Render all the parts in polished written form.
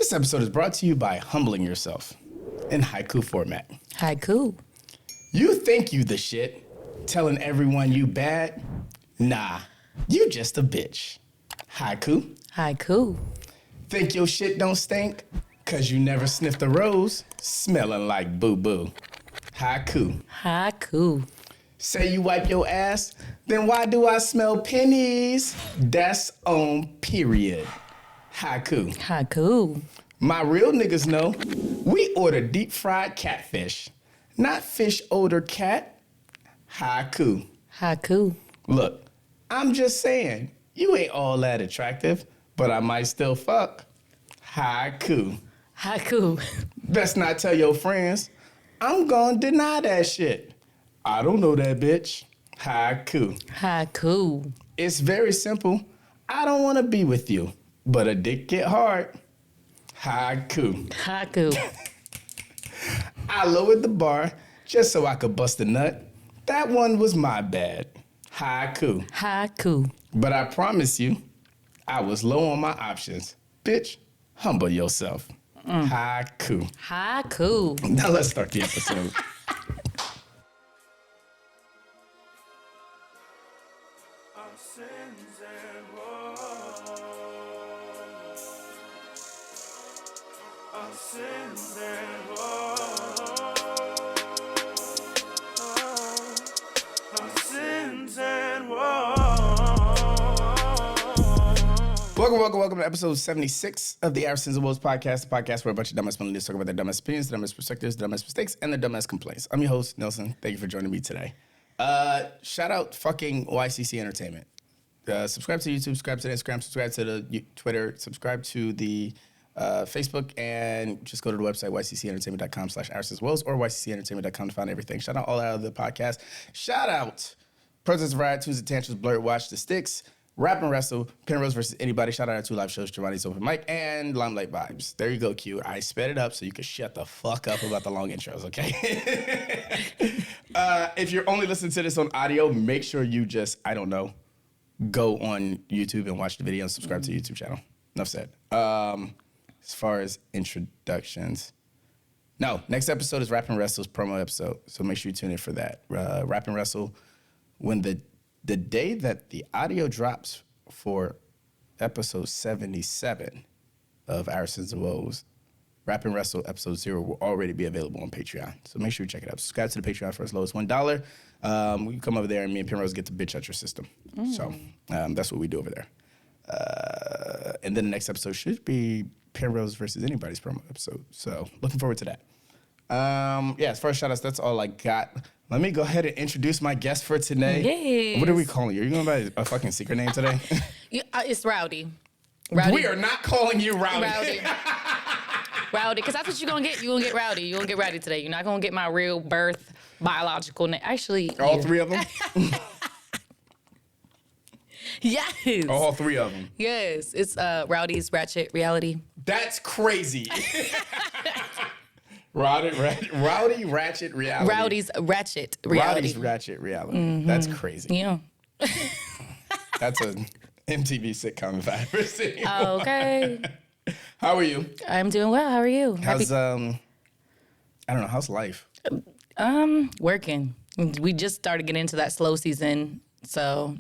This episode is brought to you by Humbling Yourself in haiku format. Haiku. You think you the shit, telling everyone you bad? Nah, you just a bitch. Haiku. Haiku. Think your shit don't stink? Cause you never sniffed a rose, smelling like boo-boo. Haiku. Haiku. Say you wipe your ass, then why do I smell pennies? That's on period. Haiku. Haiku. My real niggas know we order deep fried catfish, not fish odor cat. Haiku. Haiku. Look, I'm just saying, you ain't all that attractive, but I might still fuck. Haiku. Haiku. Best not tell your friends. I'm gonna deny that shit. I don't know that bitch. Haiku. Haiku. It's very simple. I don't wanna be with you, but a dick get hard. Haiku. Haiku. I lowered the bar just so I could bust a nut. That one was my bad. Haiku. Haiku. But I promise you, I was low on my options. Bitch, humble yourself. Haiku. Haiku. Now let's start the episode. Welcome to episode 76 of the Our Sins and Woes podcast, the podcast where a bunch of dumbass millennials talk about their dumbest opinions, their dumbest perspectives, their dumbest mistakes, and their dumbest complaints. I'm your host, Nelson. Thank you for joining me today. Shout out fucking YCC Entertainment. Subscribe to YouTube, subscribe to the Instagram, subscribe to the Twitter, subscribe to the Facebook, and just go to the website, yccentertainment.com/oursenswoes or yccentertainment.com to find everything. Shout out all our other podcasts. Shout out Presidents of Riot, Tunes and Tantrums, Blurred Watch, The Sticks, Rap and Wrestle, Penrose versus Anybody. Shout out our 2 live shows, Giovanni's Open Mic and Limelight Vibes. There you go, Q. I sped it up so you can shut the fuck up about the long intros, okay? If you're only listening to this on audio, make sure you just, go on YouTube and watch the video and subscribe to the YouTube channel. Enough said. As far as introductions, next episode is Rap and Wrestle's promo episode, so make sure you tune in for that. Rap and Wrestle, when the day that the audio drops for episode 77 of Our Sins and Woes, Rap and Wrestle episode 0 will already be available on Patreon. So make sure you check it out. Subscribe to the Patreon for as low as $1. You can come over there and me and Penrose get the bitch out your system. So that's what we do over there. And then the next episode should be Penrose versus Anybody's promo episode. So looking forward to that. As far as shout outs, that's all I got. Let me go ahead and introduce my guest for today. Yes. What are we calling you? Are you going by a fucking secret name today? It's Rowdy. We are not calling you Rowdy. Rowdy. Rowdy, because that's what you're going to get. You're going to get Rowdy. You're going to get Rowdy today. You're not going to get my real birth biological name. Actually, all 3 of them? Yes. All 3 of them. Yes. It's Rowdy's Ratchet Reality. That's crazy. Rowdy Ratchet Reality. Rowdy's Ratchet Reality. Rowdy's Ratchet Reality. Mm-hmm. That's crazy. Yeah. That's an MTV sitcom if I ever seen one. Okay. How are you? I'm doing well. How are you? How's how's life? Working. We just started getting into that slow season, so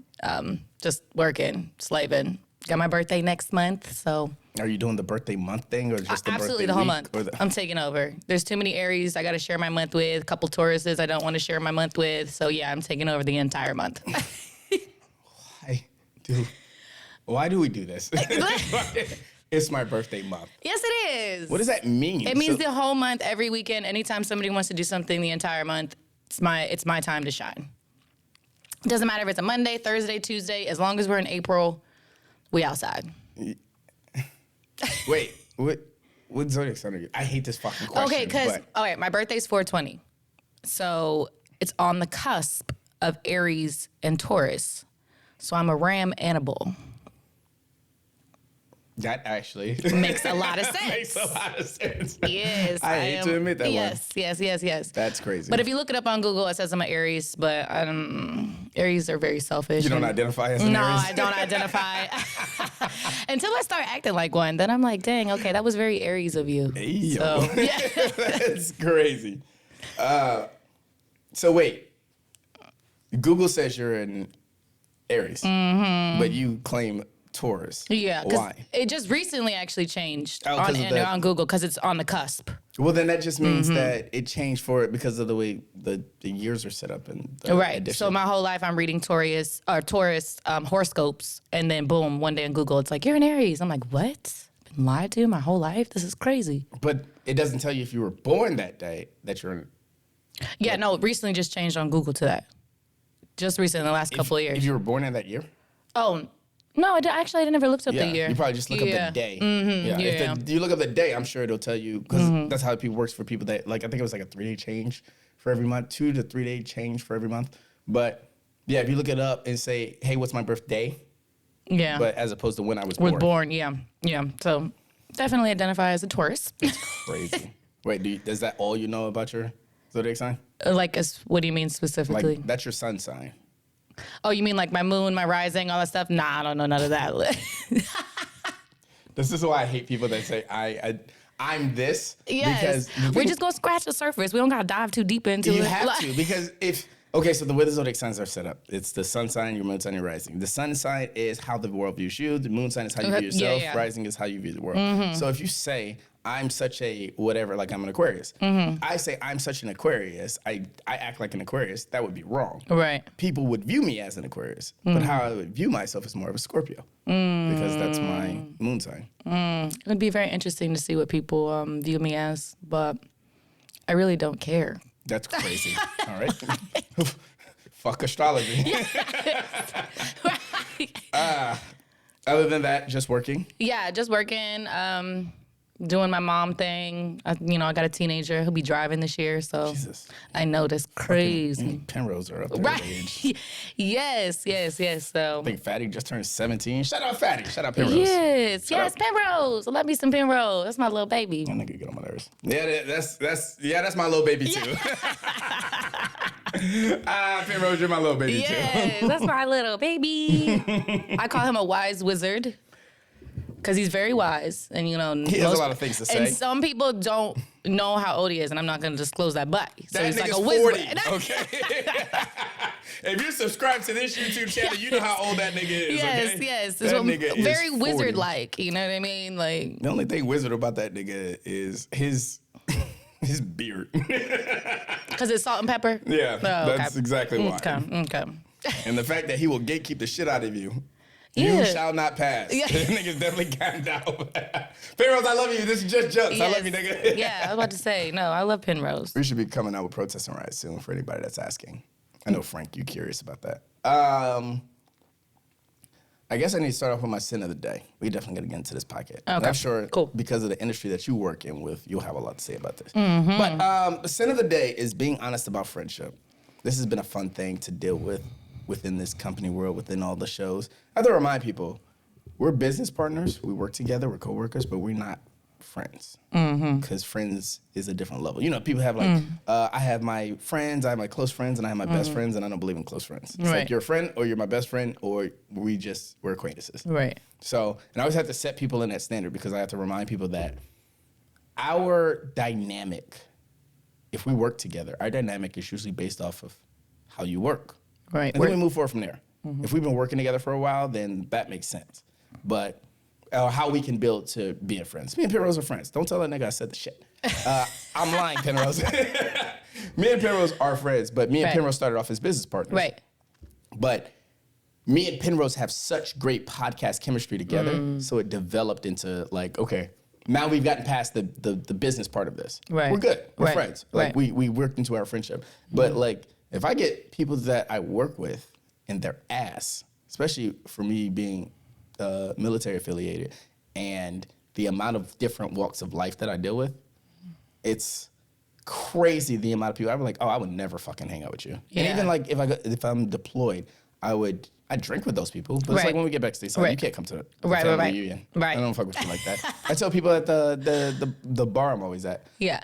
just working, slaving. Got my birthday next month, so. Are you doing the birthday month thing or just the absolutely birthday the whole week? month? I'm taking over. There's too many Aries I got to share my month with, a couple Tauruses I don't want to share my month with, so yeah, I'm taking over the entire month. Why do we do this? It's my birthday month. Yes, it is. What does that mean? It means the whole month, every weekend, anytime somebody wants to do something the entire month, it's my time to shine. It doesn't matter if it's a Monday, Thursday, Tuesday, as long as we're in April, we outside. Wait, what zodiac sign are you? I hate this fucking question. Okay, my birthday's 4/20. So it's on the cusp of Aries and Taurus. So I'm a ram and a bull. That actually makes a lot of sense. Makes a lot of sense. Yes. I hate to admit that yes, one. Yes. That's crazy. But if you look it up on Google, it says I'm an Aries, but Aries are very selfish. You don't identify as an No, Aries? I don't identify. Until I start acting like one. Then I'm like, dang, okay, that was very Aries of you. Hey, So, yo. yeah. That's crazy. So wait, Google says you're an Aries, but you claim Taurus. Yeah, 'cause Why? it just recently actually changed Oh, 'cause of on Google because it's on the cusp. Well, then that just means that it changed for it because of the way the years are set up and the Right. edition. So my whole life I'm reading Taurus horoscopes, and then boom, one day on Google it's like you're an Aries. I'm like, what? Been lied to my whole life? This is crazy. But it doesn't tell you if you were born that day that you're an Yeah, no, it recently just changed on Google to that. Just recently, in the last couple of years. If you were born in that year? Oh, no, actually, I never looked up the year. You probably just look up the day. If you look up the day, I'm sure it'll tell you, because that's how it works for people that, like, I think it was like a 3-day change for every month, 2 to 3 day change for every month. But yeah, if you look it up and say, hey, what's my birthday? Yeah. But as opposed to when I was born. Yeah. So definitely identify as a Taurus. Crazy. Wait, is that all you know about your zodiac sign? What do you mean specifically? Like, that's your sun sign. Oh, you mean like my moon, my rising, all that stuff? Nah, I don't know none of that. This is why I hate people that say I'm this. Yes. Because We're just going to scratch the surface. We don't got to dive too deep into it. you have to, because so the way the zodiac signs are set up, it's the sun sign, your moon sign, your rising. The sun sign is how the world views you. The moon sign is how you view yourself. Yeah. Rising is how you view the world. So if you say, I'm such a whatever, like I'm an Aquarius. I say I'm such an Aquarius, I act like an Aquarius, that would be wrong. Right. People would view me as an Aquarius, but how I would view myself is more of a Scorpio, because that's my moon sign. It would be very interesting to see what people view me as, but I really don't care. That's crazy. All right. Fuck astrology. Other than that, just working. Yeah, just working, doing my mom thing. I got a teenager. He'll be driving this year, so Jesus. I know that's crazy. Penrose are up there. Right. Age. Yes. So I think Fatty just turned 17. Shout out Fatty. Shout out Penrose. yes, out. Penrose. I love me some Penrose. That's my little baby. That nigga get on my nerves. Yeah, that's my little baby too. Penrose, you're my little baby Yes, too. that's my little baby. I call him a wise wizard because he's very wise, and He has a lot of things to say. And some people don't know how old he is, and I'm not going to disclose that, but so That he's like nigga's a 40. wizard. Okay. If you subscribe to this YouTube channel, you know how old that nigga is. Okay? Yes. That nigga is Very 40. wizard-like. You know what I mean? Like The only thing wizard about that nigga is his beard. because it's salt and pepper. Yeah, Oh, that's exactly why. Okay. And the fact that he will gatekeep the shit out of you. Yeah. You shall not pass. Yeah. Niggas definitely got down. Penrose, I love you. This is just jokes. I love you, nigga. Yeah, I was about to say no. I love Penrose. We should be coming out with protest and riots soon for anybody that's asking. I know, Frank, you curious about that. I guess I need to start off with my sin of the day. We definitely got to get into this podcast. Okay, I'm sure cool. because of the industry that you work in with, you'll have a lot to say about this. Mm-hmm. But the sin of the day is being honest about friendship. This has been a fun thing to deal with within this company world, within all the shows. I have to remind people, we're business partners. We work together. We're coworkers, but we're not friends. Because friends is a different level. You know, people have like, I have my friends, I have my close friends, and I have my best friends, and I don't believe in close friends. It's Right. like you're a friend, or you're my best friend, or we're acquaintances. Right. So, and I always have to set people in that standard because I have to remind people that our dynamic, if we work together, our dynamic is usually based off of how you work. Right. And then we move forward from there. If we've been working together for a while, then that makes sense. But how we can build to being friends. Me and Penrose are friends. Don't tell that nigga I said the shit. I'm lying, Penrose. Me and Penrose are friends, but me and Right. Penrose started off as business partners. Right. But me and Penrose have such great podcast chemistry together, so it developed into like, okay, now we've gotten past the business part of this. Right. We're good. We're Right. friends. Like Right. we worked into our friendship. But like if I get people that I work with and their ass, especially for me being military affiliated and the amount of different walks of life that I deal with, it's crazy the amount of people. I'm like, oh, I would never fucking hang out with you. Yeah. And even like if I'm deployed, I would I drink with those people, but it's like when we get back to stateside, you can't come to the family reunion. Right. I don't fuck with you like that. I tell people at the bar I'm always at. Yeah.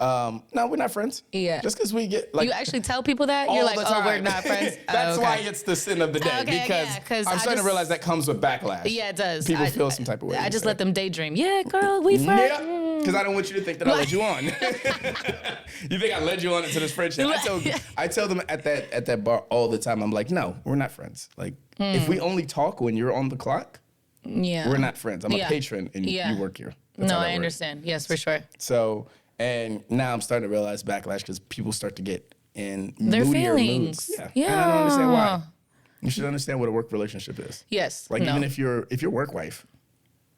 No, we're not friends. Yeah. Just because we get like. You actually tell people that? You're like, oh, we're not friends. That's why it's the sin of the day because I'm starting to realize that comes with backlash. Yeah, it does. People feel some type of way. I just let them daydream. Yeah, girl, we friends. Yeah, because I don't want you to think that I led you on. You think I led you on into this friendship? I tell them at that bar all the time. I'm like, no, we're not friends. Like, if we only talk when you're on the clock, we're not friends. I'm a patron and you work here. That's no, I understand. Yes, for sure. So, and now I'm starting to realize backlash because people start to get in their moodier feelings. moods. Yeah. And I don't understand why. You should understand what a work relationship is. Yes. Like even if you're work wife,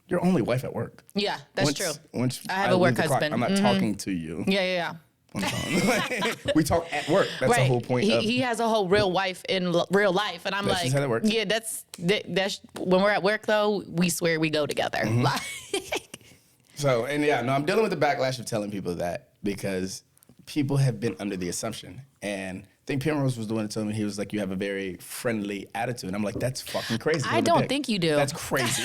you're only wife at work. Yeah, that's true. Once I have a work husband. I'm not talking to you. Yeah. On the phone. We talk at work. That's the whole point. He has a whole real wife in real life, and I'm That's like, just how that works. yeah, that's when we're at work though. We swear we go together. So I'm dealing with the backlash of telling people that because people have been under the assumption, and I think Penrose was the one that told me, he was like, you have a very friendly attitude. And I'm like, that's fucking crazy. I don't think you do. That's crazy.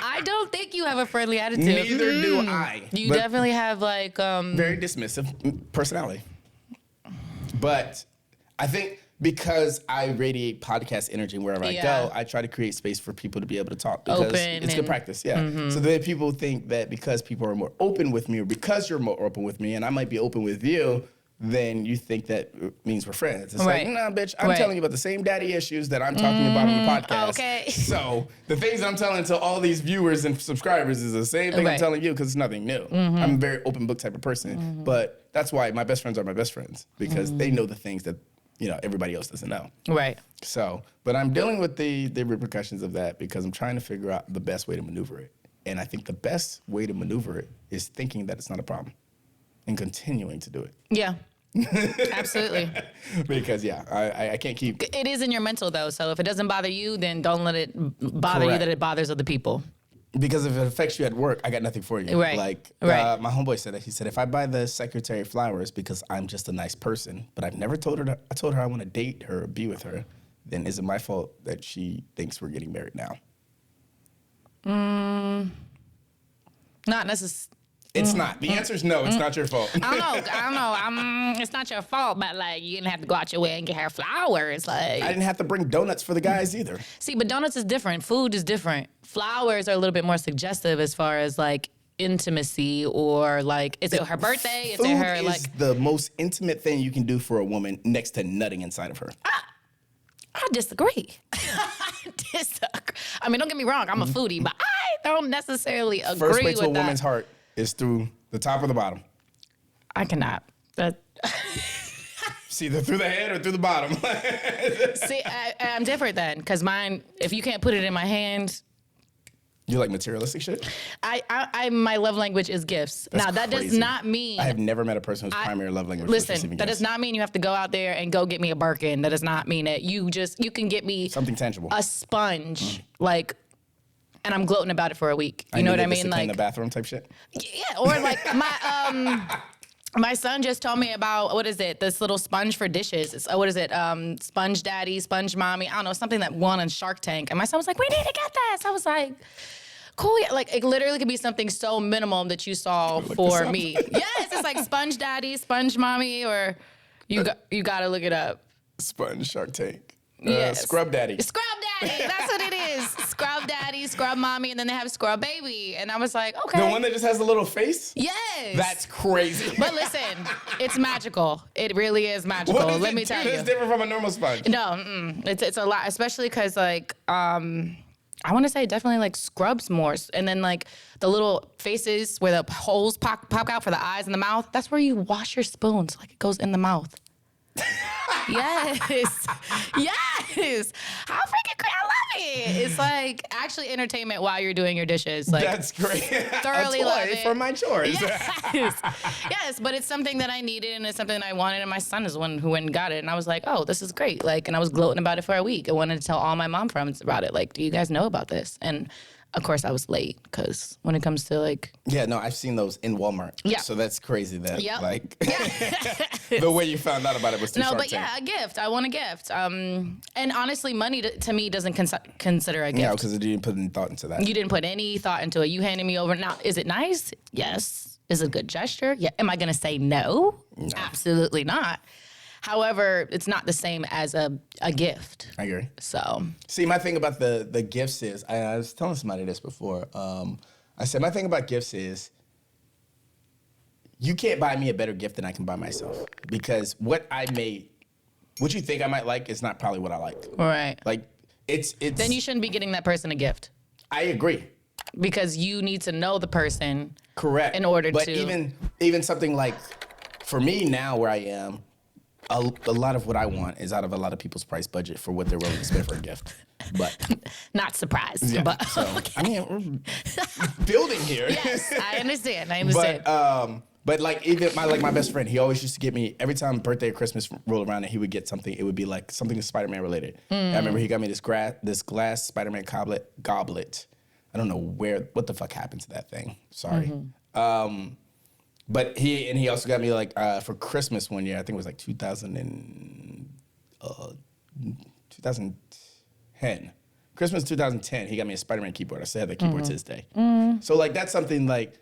I don't think you have a friendly attitude. Neither do I. You definitely have like very dismissive personality. But I think because I radiate podcast energy wherever I go, I try to create space for people to be able to talk because it's good practice. Yeah. So then people think that because people are more open with me or because you're more open with me and I might be open with you, then you think that means we're friends. It's like, nah, bitch, I'm telling you about the same daddy issues that I'm talking about on the podcast. Okay. So the things I'm telling to all these viewers and subscribers is the same thing I'm telling you because it's nothing new. I'm a very open book type of person. But that's why my best friends are my best friends because they know the things that everybody else doesn't know. Right. So, but I'm dealing with the repercussions of that because I'm trying to figure out the best way to maneuver it. And I think the best way to maneuver it is thinking that it's not a problem and continuing to do it. Yeah. Absolutely. Because I can't keep. It is in your mental though, so if it doesn't bother you, then don't let it bother you that it bothers other people. Because if it affects you at work, I got nothing for you. Right. Like my homeboy said that. He said, if I buy the secretary flowers because I'm just a nice person, but I've never told her I told her I want to date her or be with her, then is it my fault that she thinks we're getting married now? Not necessarily. It's not. The answer is no. It's not your fault. I don't know. It's not your fault, but like you didn't have to go out your way and get her flowers. Like I didn't have to bring donuts for the guys either. See, but donuts is different. Food is different. Flowers are a little bit more suggestive as far as like intimacy or like is it her birthday? Is it her like? Food is the most intimate thing you can do for a woman next to nutting inside of her. I disagree. I mean, don't get me wrong. I'm a foodie, but I don't necessarily agree with that. First way to a woman's heart is through the top or the bottom. I cannot. It's either through the head or through the bottom. See, I'm different then, because mine, if you can't put it in my hand. You like materialistic shit? My love language is gifts. That's now, that crazy. does not mean. I have never met a person whose primary love language is receiving that gifts. does not mean you have to go out there and go get me a Birkin. That does not mean it. You can get me something tangible. A sponge, like, and I'm gloating about it for a week. You know what I mean? Like in the bathroom type shit? Yeah, or like my son just told me about, what is it, this little sponge for dishes. What is it, Sponge Daddy, Sponge Mommy, I don't know, something that won on Shark Tank. And my son was like, we need to get this. I was like, cool. Yeah. Like, it literally could be something so minimal that you saw for me. Yes, it's like Sponge Daddy, Sponge Mommy, or you got to look it up. Sponge Shark Tank. Yes. Scrub Daddy. Scrub Daddy, that's what it is. Scrub Daddy, Scrub Mommy, and then they have Scrub Baby. And I was like, okay. The one that just has the little face? Yes. That's crazy. But listen, it's magical. It really is magical. Let me tell you. It's different from a normal sponge. No, it's a lot, especially because like, I want to say definitely like scrubs more. And then like the little faces where the holes pop out for the eyes and the mouth, that's where you wash your spoons. Like it goes in the mouth. Yes. How freaking great. I love it. It's like actually entertainment while you're doing your dishes. Like that's great. Thoroughly love it. For my chores. Yes, but it's something that I needed and it's something that I wanted, and my son is the one who went and got it. And I was like, oh, this is great. Like, and I was gloating about it for a week. I wanted to tell all my mom friends about it. Like, do you guys know about this? And of course, I was late because when it comes to like, Yeah, no, I've seen those in Walmart. Yeah. So that's crazy that Yep. like the way you found out about it was too no, Shark but Tank. yeah, a gift. I want a gift. And honestly, money to me doesn't consider a gift. Yeah, because you didn't put any thought into that. You didn't put any thought into it. You handed me over. Now, is it nice? Yes. Is it a good gesture? Yeah. Am I going to say no? Absolutely not. However, it's not the same as a gift. I agree. So, See, my thing about the gifts is, I was telling somebody this before. I said, my thing about gifts is, you can't buy me a better gift than I can buy myself. Because what you think I might like is not probably what I like. right. Like, it's. Then you shouldn't be getting that person a gift I agree. because you need to know the person. Correct. In order but to- even something like, for me now where I am, a lot of what I want is out of a lot of people's price budget for what they're willing to spend for a gift. But Not surprised. yeah, But, so I mean, we're building here. yes, I understand. I understand. But like even my best friend, he always used to get me every time birthday or Christmas rolled around and he would get something. It would be like something Spider-Man related. I remember he got me this glass Spider-Man goblet. I don't know what the fuck happened to that thing. Sorry. But he also got me like for Christmas one year. I think it was like 2010. Christmas 2010. He got me a Spider-Man keyboard. I still have that keyboard to this day. So like that's something like.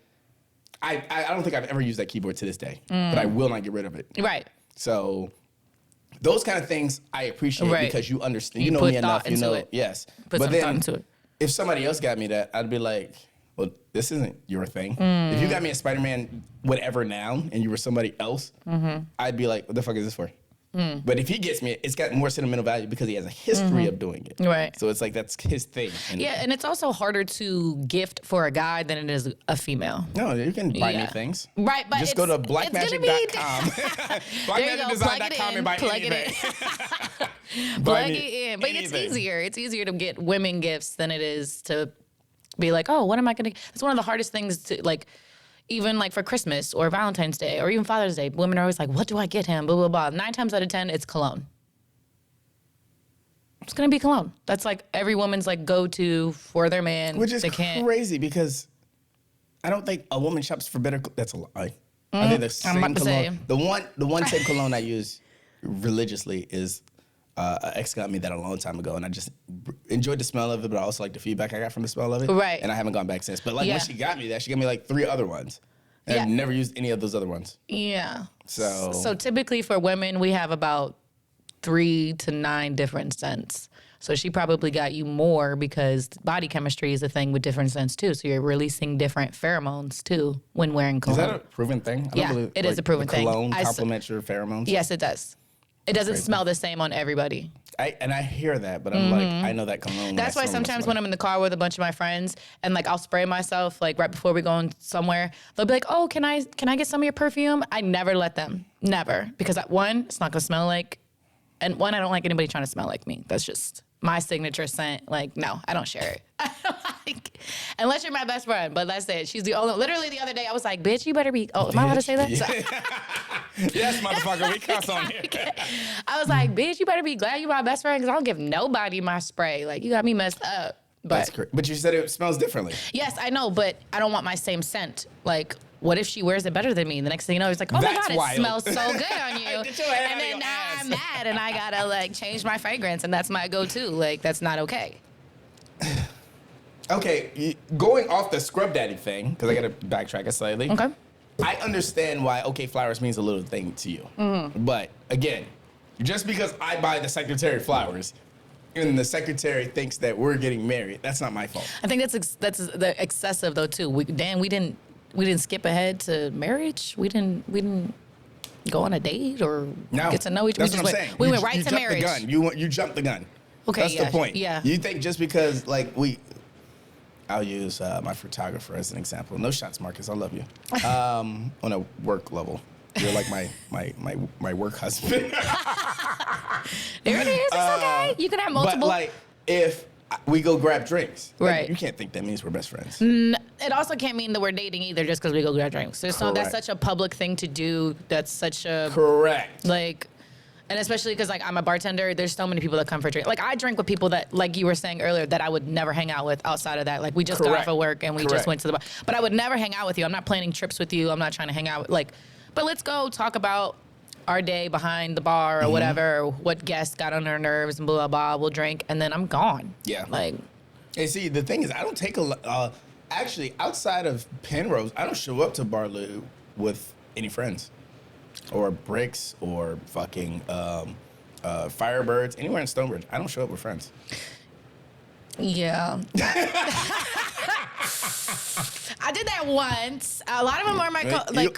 I don't think I've ever used that keyboard to this day, but I will not get rid of it. right. So those kind of things I appreciate Right. because you understand. You You know put me enough. thought You into know, it. yes. Put but some then thought into it. if somebody else got me that, I'd be like, well, this isn't your thing. If you got me a Spider-Man whatever now and you were somebody else, I'd be like, what the fuck is this for? But if he gets me, it's got more sentimental value because he has a history of doing it. Right. So it's like that's his thing. And Yeah, and it's also harder to gift for a guy than it is a female. no, you can buy me Yeah. things. Right, but Just go to it's gonna be- blackmagic.com. There you go. Plug it blackmagicdesign.com in. and buy Plug it anything. in. Buy Plug me it in. But it's anything. easier. It's easier to get women gifts than it is to be like, oh, what am I gonna? It's one of the hardest things to like. Even like for Christmas or Valentine's Day or even Father's Day, women are always like, what do I get him? Blah, blah, blah. 9 times out of 10, it's cologne. It's gonna be cologne. That's like every woman's like go-to for their man. Which is they can't. crazy because I don't think a woman shops for better. That's a lie. I think the same about to say. cologne. The one same cologne I use religiously is an ex got me that a long time ago, and I just enjoyed the smell of it, but I also like the feedback I got from the smell of it. Right. And I haven't gone back since. But like Yeah. when she got me that, she got me like 3 other ones. And I've Yeah. never used any of those other ones. Yeah. So typically for women, we have about 3 to 9 different scents. So she probably got you more because body chemistry is a thing with different scents too. So you're releasing different pheromones too when wearing is cologne. that a proven thing? I Yeah, believe, it is a proven the thing. Cologne I s- complements your pheromones. Yes, it does. It doesn't crazy. smell the same on everybody. I hear that, but I'm like, I know that cologne. when That's I why smell it, sometimes it's when like- I'm in the car with a bunch of my friends and like I'll spray myself like right before we go in somewhere, they'll be like, "Oh, can I get some of your perfume?" I never let them, never, because one, it's not gonna smell like, and one, I don't like anybody trying to smell like me. That's just my signature scent. Like, no, I don't share it. I don't like, unless you're my best friend. But that's it. She's the only. Literally the other day, I was like, "Bitch, you better be." Oh, am I allowed to say that? Yes, motherfucker, we cuss on here. I was like, "Bitch, you better be glad you're my best friend because I don't give nobody my spray. Like, you got me messed up." That's But correct. But you said it smells differently. yes, I know, but I don't want my same scent. Like, what if she wears it better than me? The next thing you know, it's like, "Oh my That's God, wild. it smells so good on you." Get your head out And of then your now ass. I'm mad and I gotta like change my fragrance, and that's my go-to. Like, that's not okay. Okay, going off the scrub daddy thing, because I got to backtrack it slightly. Okay. I understand why okay flowers means a little thing to you. But again, just because I buy the secretary flowers and the secretary thinks that we're getting married, that's not my fault. I think that's the excessive though too. We didn't skip ahead to marriage. We didn't go on a date or No, get to know each other. that's what I'm saying. We You- went right you to jumped marriage. The gun. You jumped the gun. Okay, that's yeah, the point. yeah. You think just because like I'll use my photographer as an example. No shots, Marcus. I love you. On a work level, you're like my work husband. There it is. It's okay. You can have multiple. But like, if we go grab drinks, like, Right. you can't think that means we're best friends. It also can't mean that we're dating either just because we go grab drinks. So that's Correct. such a public thing to do. That's such a Correct. like. And especially because like I'm a bartender, there's so many people that come for a drink. Like I drink with people that, like you were saying earlier, that I would never hang out with outside of that. Like we just got off of work and we just went to the bar. But I would never hang out with you. I'm not planning trips with you. I'm not trying to hang out with, like, but let's go talk about our day behind the bar or whatever, or what guest got on our nerves and blah, blah, blah. We'll drink and then I'm gone. Yeah. Like. And see, the thing is, I don't take actually, outside of Penrose, I don't show up to Barloo with any friends. Or Bricks, or fucking Firebirds, anywhere in Stonebridge. I don't show up with friends. Yeah. I did that once. A lot of them are my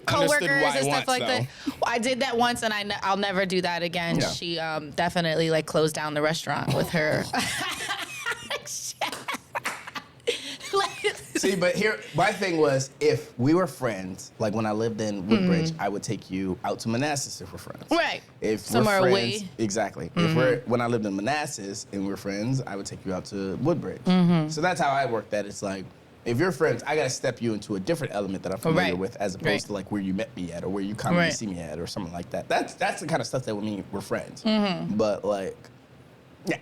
coworkers and stuff like that. I did that once, and I'll never do that again. Yeah. She definitely like closed down the restaurant with her. See, but here, my thing was, if we were friends, like when I lived in Woodbridge, I would take you out to Manassas if we're friends. Right. If somewhere we're friends, away. Exactly. When I lived in Manassas and we're friends, I would take you out to Woodbridge. So that's how I work that. It's like, if you're friends, I gotta step you into a different element that I'm familiar with, as opposed to like where you met me at or where you commonly see me at or something like that. That's the kind of stuff that would mean we're friends. But like, yeah.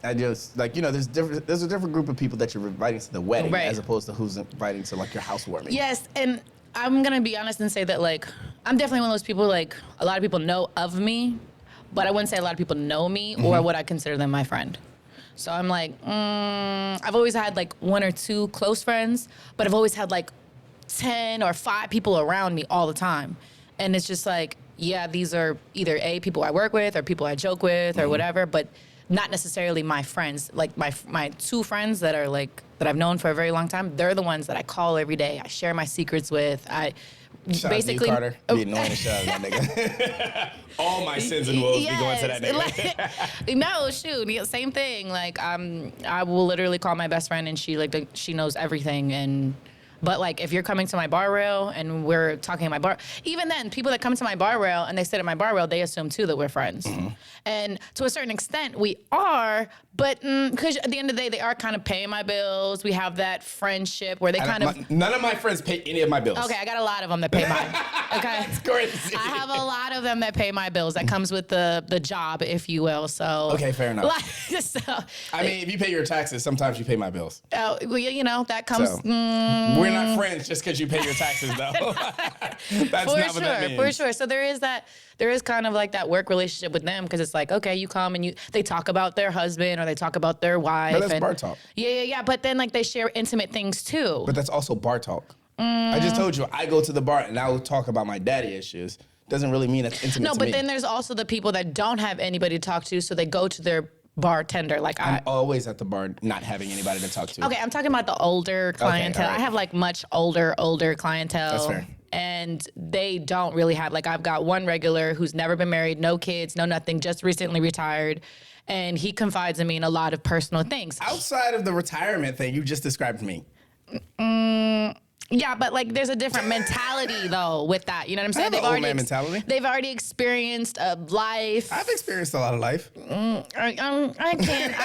I just, like, you know, there's a different group of people that you're inviting to the wedding as opposed to who's inviting to, like, your housewarming. Yes, and I'm going to be honest and say that, like, I'm definitely one of those people, like, a lot of people know of me, but I wouldn't say a lot of people know me or would I consider them my friend. So I'm like, I've always had, like, 1 or 2 close friends, but I've always had, like, 10 or 5 people around me all the time. And it's just like, yeah, these are either people I work with or people I joke with or whatever, but not necessarily my friends. Like my 2 friends that are like that I've known for a very long time. They're the ones that I call every day. I share my secrets with. Shout basically out to you, Carter. Be annoying shout out that nigga. All my sins and woes be going to that nigga. No, shoot, same thing. Like I will literally call my best friend and she knows everything. But like if you're coming to my bar rail and we're talking at my bar, even then people that come to my bar rail and they sit at my bar rail, they assume too that we're friends. And to a certain extent we are, but because at the end of the day they are kind of paying my bills. We have that friendship where they none of my friends pay any of my bills. Okay, I got a lot of them that pay mine. Okay, that's crazy. I have a lot of them that pay my bills. That comes with the job, if you will. So okay, fair enough. I mean, if you pay your taxes, sometimes you pay my bills. Oh, well, you know that comes. So, we're not friends just because you pay your taxes, though. That's not what that means. For sure. So there is kind of like that work relationship with them because it's like, okay, you come and they talk about their husband or they talk about their wife. But that's bar talk. Yeah. But then like they share intimate things too. But that's also bar talk. I just told you, I go to the bar and I will talk about my daddy issues. Doesn't really mean that's intimate to me. No, but then there's also the people that don't have anybody to talk to, so they go to their bartender. Like I'm always at the bar not having anybody to talk to. Okay, I'm talking about the older clientele. Okay, right. I have like much older clientele. That's fair. And they don't really have, like I've got one regular who's never been married, no kids, no nothing, just recently retired. And he confides in me in a lot of personal things. Outside of the retirement thing you just described me. Yeah, but like there's a different mentality though with that. You know what I'm saying? I have an old man mentality. They've already experienced a life. I've experienced a lot of life. I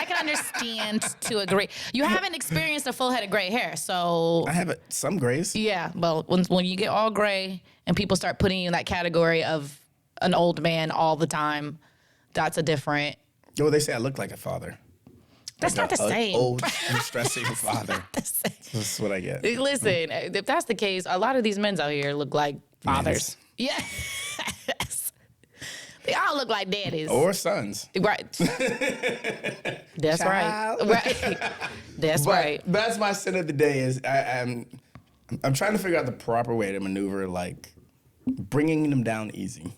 can understand to agree. You haven't experienced a full head of gray hair, so I have some grays. Yeah, well, when you get all gray and people start putting you in that category of an old man all the time, that's a different. Well, they say I look like a father. That's like not the same. Old and stressing father. That's what I get. Listen, if that's the case, a lot of these men out here look like fathers. Yeah. They all look like daddies. Or sons. Right. That's right. Right. That's right. That's my sin of the day is I'm trying to figure out the proper way to maneuver, like, bringing them down easy.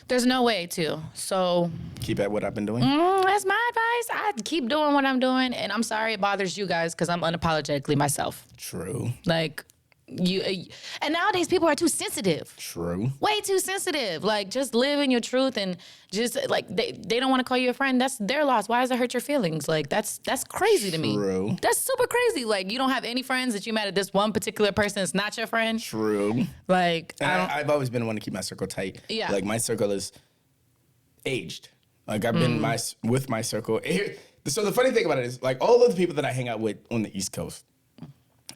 There's no way to. So keep at what I've been doing. That's my advice. I keep doing what I'm doing, and I'm sorry it bothers you guys because I'm unapologetically myself. True. Like you, and nowadays people are too sensitive. True. Way too sensitive. Like just live in your truth and just like they don't want to call you a friend. That's their loss. Why does it hurt your feelings? Like that's crazy to me. True. That's super crazy. Like you don't have any friends that you met at this one particular person that's not your friend. True. Like I've always been one to keep my circle tight. Yeah. Like my circle is aged. Like I've been with my circle. So the funny thing about it is like all of the people that I hang out with on the East Coast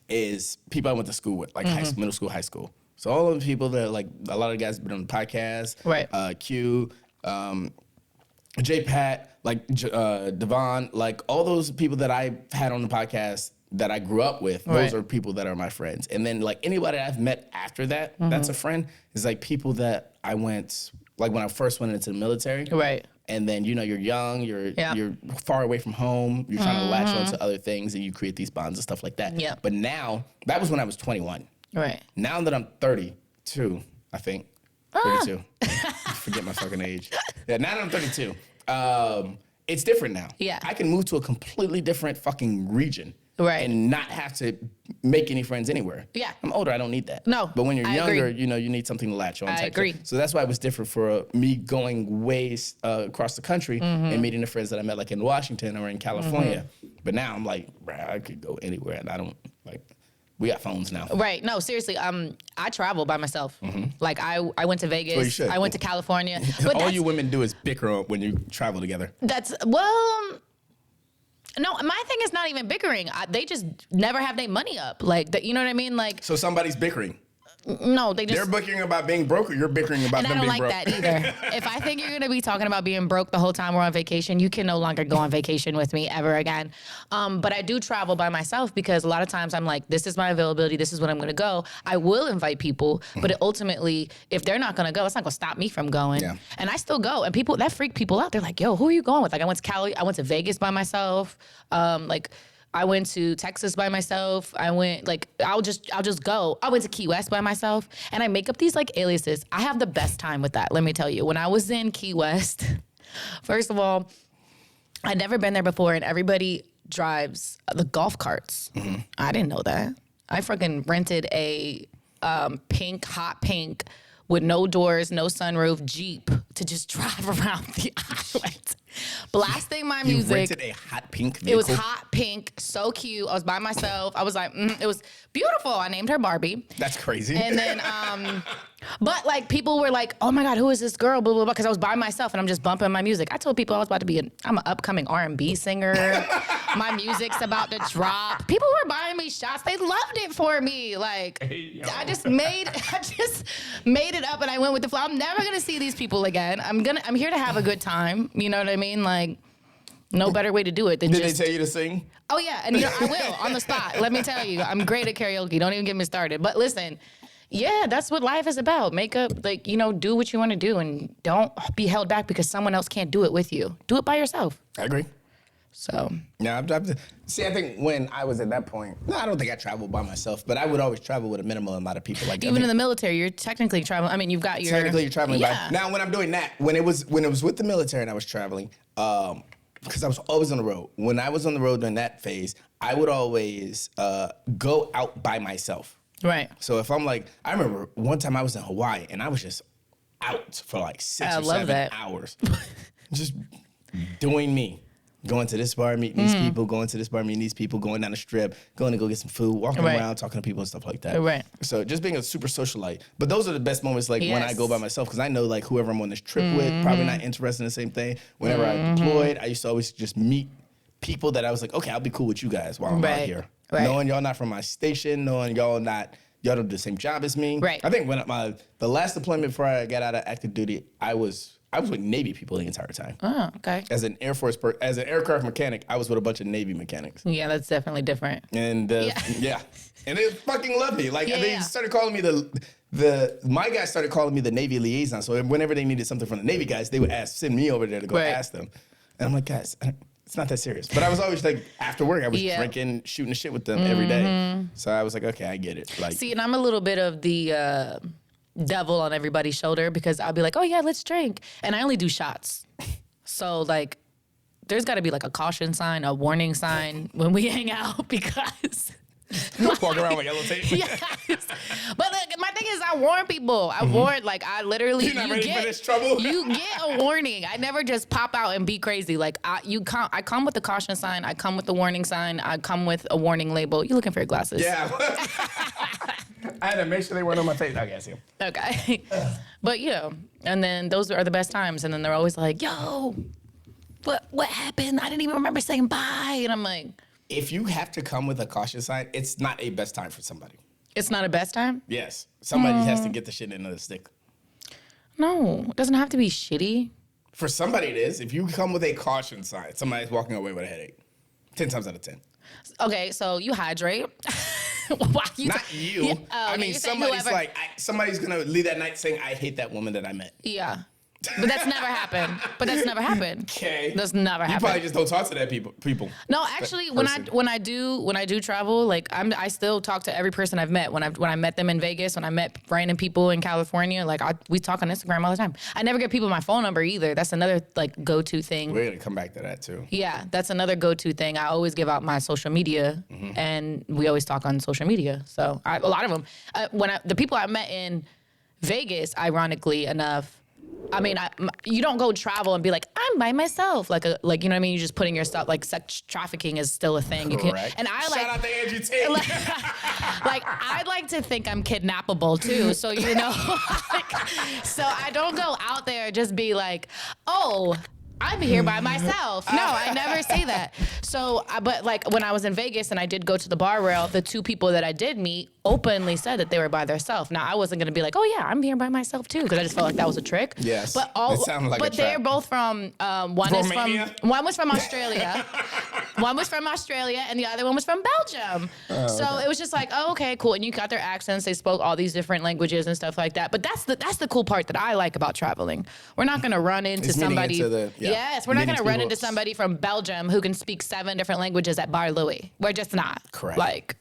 is people I went to school with, like middle school, high school. So all of the people that like a lot of the guys have been on the podcast. Right. Q, J Pat, like Devon, like all those people that I had on the podcast that I grew up with, those are people that are my friends. And then like anybody I've met after that, that's a friend, is like people that I went, like when I first went into the military. Right. And then, you know, you're young, you're far away from home, you're trying to latch on to other things, and you create these bonds and stuff like that. Yeah. But now, that was when I was 21. Right. Now that I'm 32, I think, 32. Forget my fucking age. Yeah, now that I'm 32, it's different now. Yeah. I can move to a completely different fucking region. Right. And not have to make any friends anywhere. Yeah. I'm older, I don't need that. No, But when you're I younger, agree. you know, you need something to latch on. I agree. So that's why it was different for me going ways across the country and meeting the friends that I met like in Washington or in California. But now I'm like, bruh, I could go anywhere and I don't, like, we got phones now. Right. No, seriously. I travel by myself. Like I went to Vegas. Well, you should. I went to California. But All you women do is bicker when you travel together. No, my thing is not even bickering. They just never have their money up. Like, you know what I mean? Like, So somebody's bickering. no, they just. They're bickering about being broke, or you're bickering about And I them don't being like broke. that either. If I think you're gonna be talking about being broke the whole time we're on vacation, you can no longer go on vacation with me ever again. But I do travel by myself because a lot of times I'm like, this is my availability, this is when I'm gonna go. I will invite people, but ultimately, if they're not gonna go, it's not gonna stop me from going. Yeah. And I still go. And people that freak people out. They're like, yo, who are you going with? Like I went to Cali, I went to Vegas by myself. I went to Texas by myself. I went I'll just go. I went to Key West by myself, and I make up these like aliases. I have the best time with that. Let me tell you. When I was in Key West, first of all, I'd never been there before, and everybody drives the golf carts. I didn't know that. I freaking rented a hot pink with no doors, no sunroof Jeep to just drive around the island, blasting my music. You rented a hot pink vehicle? It was hot pink, so cute. I was by myself. I was like, it was beautiful. I named her Barbie. That's crazy. And then, but like people were like, oh my God, who is this girl? Blah, blah, blah. Because I was by myself and I'm just bumping my music. I told people I was about to be I'm an upcoming R&B singer. My music's about to drop. People were buying me shots. They loved it for me. Like, I just made it up and I went with the flow. I'm never going to see these people again. I'm here to have a good time. You know what I mean? Like, no better way to do it than Did just. they tell you to sing? Oh yeah, and I will on the spot. Let me tell you, I'm great at karaoke. Don't even get me started. But listen, yeah, that's what life is about. Make up, do what you want to do, and don't be held back because someone else can't do it with you. Do it by yourself. I agree. So. Yeah, see, I think when I was at that point, no, I don't think I traveled by myself, but I would always travel with a minimal amount of people. Like Even in the military, you're technically traveling. I mean, you've got your. Technically, you're traveling yeah. by. Now, when I'm doing that, when it was with the military and I was traveling, because I was always on the road. When I was on the road during that phase, I would always go out by myself. Right. So if I'm like, I remember one time I was in Hawaii and I was just out for like 6 or 7 hours, just doing me. Going to this bar, meeting these people, going to this bar, meeting these people, going down the strip, going to go get some food, walking around, talking to people and stuff like that. Right. So just being a super socialite. But those are the best moments, like when I go by myself, because I know like whoever I'm on this trip with, probably not interested in the same thing. Whenever I deployed, I used to always just meet people that I was like, okay, I'll be cool with you guys while I'm out here. Right. Knowing y'all not from my station, knowing y'all don't do the same job as me. Right. I think when the last deployment before I got out of active duty, I was with Navy people the entire time. Oh, okay. As an as an aircraft mechanic, I was with a bunch of Navy mechanics. Yeah, that's definitely different. And yeah, and they fucking loved me. Like they started calling me my guys started calling me the Navy liaison. So whenever they needed something from the Navy guys, they would send me over there to go ask them. And I'm like, guys, it's not that serious. But I was always like, after work, I was drinking, shooting the shit with them every day. So I was like, okay, I get it. Like, see, and I'm a little bit of the devil on everybody's shoulder because I'll be like, oh yeah, let's drink. And I only do shots. So like, there's gotta be like a caution sign, a warning sign when we hang out because. Walk around with yellow tape. Yes. But look, my thing is I warn people. I warn, like I literally. You're not ready for this trouble? You get a warning. I never just pop out and be crazy. Like I come with the caution sign. I come with the warning sign. I come with a warning label. You looking for your glasses? Yeah. I had to make sure they weren't on my face. Okay, I see them. Okay. But and then those are the best times. And then they're always like, yo, what happened? I didn't even remember saying bye. And I'm like, if you have to come with a caution sign, it's not a best time for somebody. It's not a best time? Yes. Somebody has to get the shit into the stick. No, it doesn't have to be shitty. For somebody it is. If you come with a caution sign, somebody's walking away with a headache. 10 times out of 10. Okay, so you hydrate. Not you. Yeah, I mean, somebody's whoever. like, somebody's going to leave that night saying, I hate that woman that I met. Yeah. But that's never happened. Okay. That's never You happened. probably just don't talk to that people. No, actually, when I do travel, like I still talk to every person I've met. When I met them in Vegas, when I met random people in California, like we talk on Instagram all the time. I never give people my phone number either. That's another like go-to thing. We're gonna come back to that too. Yeah, that's another go-to thing. I always give out my social media, and we always talk on social media. So a lot of them, the people I met in Vegas, ironically enough. I mean, you don't go travel and be like, I'm by myself. Like you know what I mean? You're just putting your stuff, like sex trafficking is still a thing. Correct. And I Shout out to Andrew Tate. like, I'd like to think I'm kidnappable too. So, you know, so I don't go out there just be like, oh, I'm here by myself. No, I never say that. So, but like when I was in Vegas and I did go to the bar rail, the two people that I did meet openly said that they were by themselves. Now, I wasn't going to be like, oh yeah, I'm here by myself too, because I just felt like that was a trick. Yes. But it sounded like a trap. they're both from, one was from Australia. One was from Australia and the other one was from Belgium. So it was just like, oh, okay, cool. And you got their accents. They spoke all these different languages and stuff like that. But that's the cool part that I like about traveling. We're not going to run into somebody. Yes, we're not going to run into somebody from Belgium who can speak 7 different languages at Bar Louie. We're just not. Correct. Like,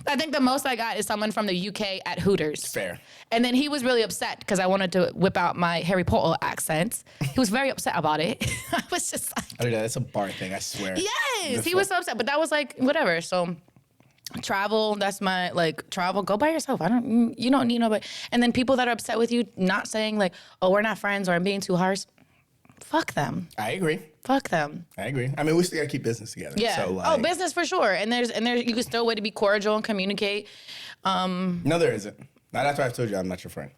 I think the most I got is someone from the UK at Hooters. Fair. And then he was really upset because I wanted to whip out my Harry Potter accent. He was very upset about it. I was just like... I don't know, that's a bar thing, I swear. Yes, he was so upset. But that was like, whatever. So... travel, that's my, like, travel, go by yourself. You don't need nobody. And then people that are upset with you, not saying like, oh, we're not friends or I'm being too harsh. Fuck them. I agree. Fuck them. I agree. I mean, we still gotta keep business together. Yeah. So, like, business for sure. And there's you can still way to be cordial and communicate. No, there isn't. Now, that's why I've told you I'm not your friend.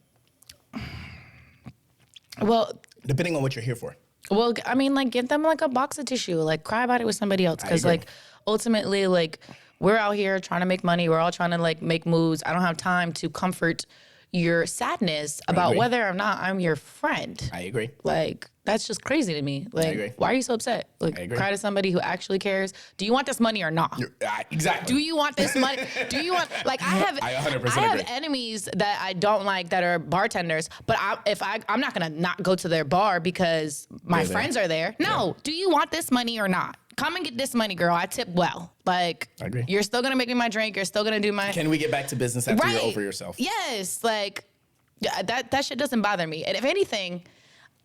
Well, Depending on what you're here for. well, I mean, like, get them like a box of tissue. Like, cry about it with somebody else. Because, agree. like, ultimately, like, we're out here trying to make money. We're all trying to, like, make moves. I don't have time to comfort your sadness about agree. whether or not I'm your friend. I agree. Like, that's just crazy to me. Like, agree. why are you so upset? Like, I agree. cry to somebody who actually cares. Do you want this money or not? Exactly. Do you want this money? Do you want, like, I 100% have agree. enemies that I don't like that are bartenders, but I'm not going to not go to their bar because my They're there. friends are there. No. Do you want this money or not? Come and get this money, girl. I tip well. Like, I agree. You're still going to make me my drink. You're still going to do my... Can we get back to business after Right. you're over yourself? Yes, like that shit doesn't bother me. And if anything,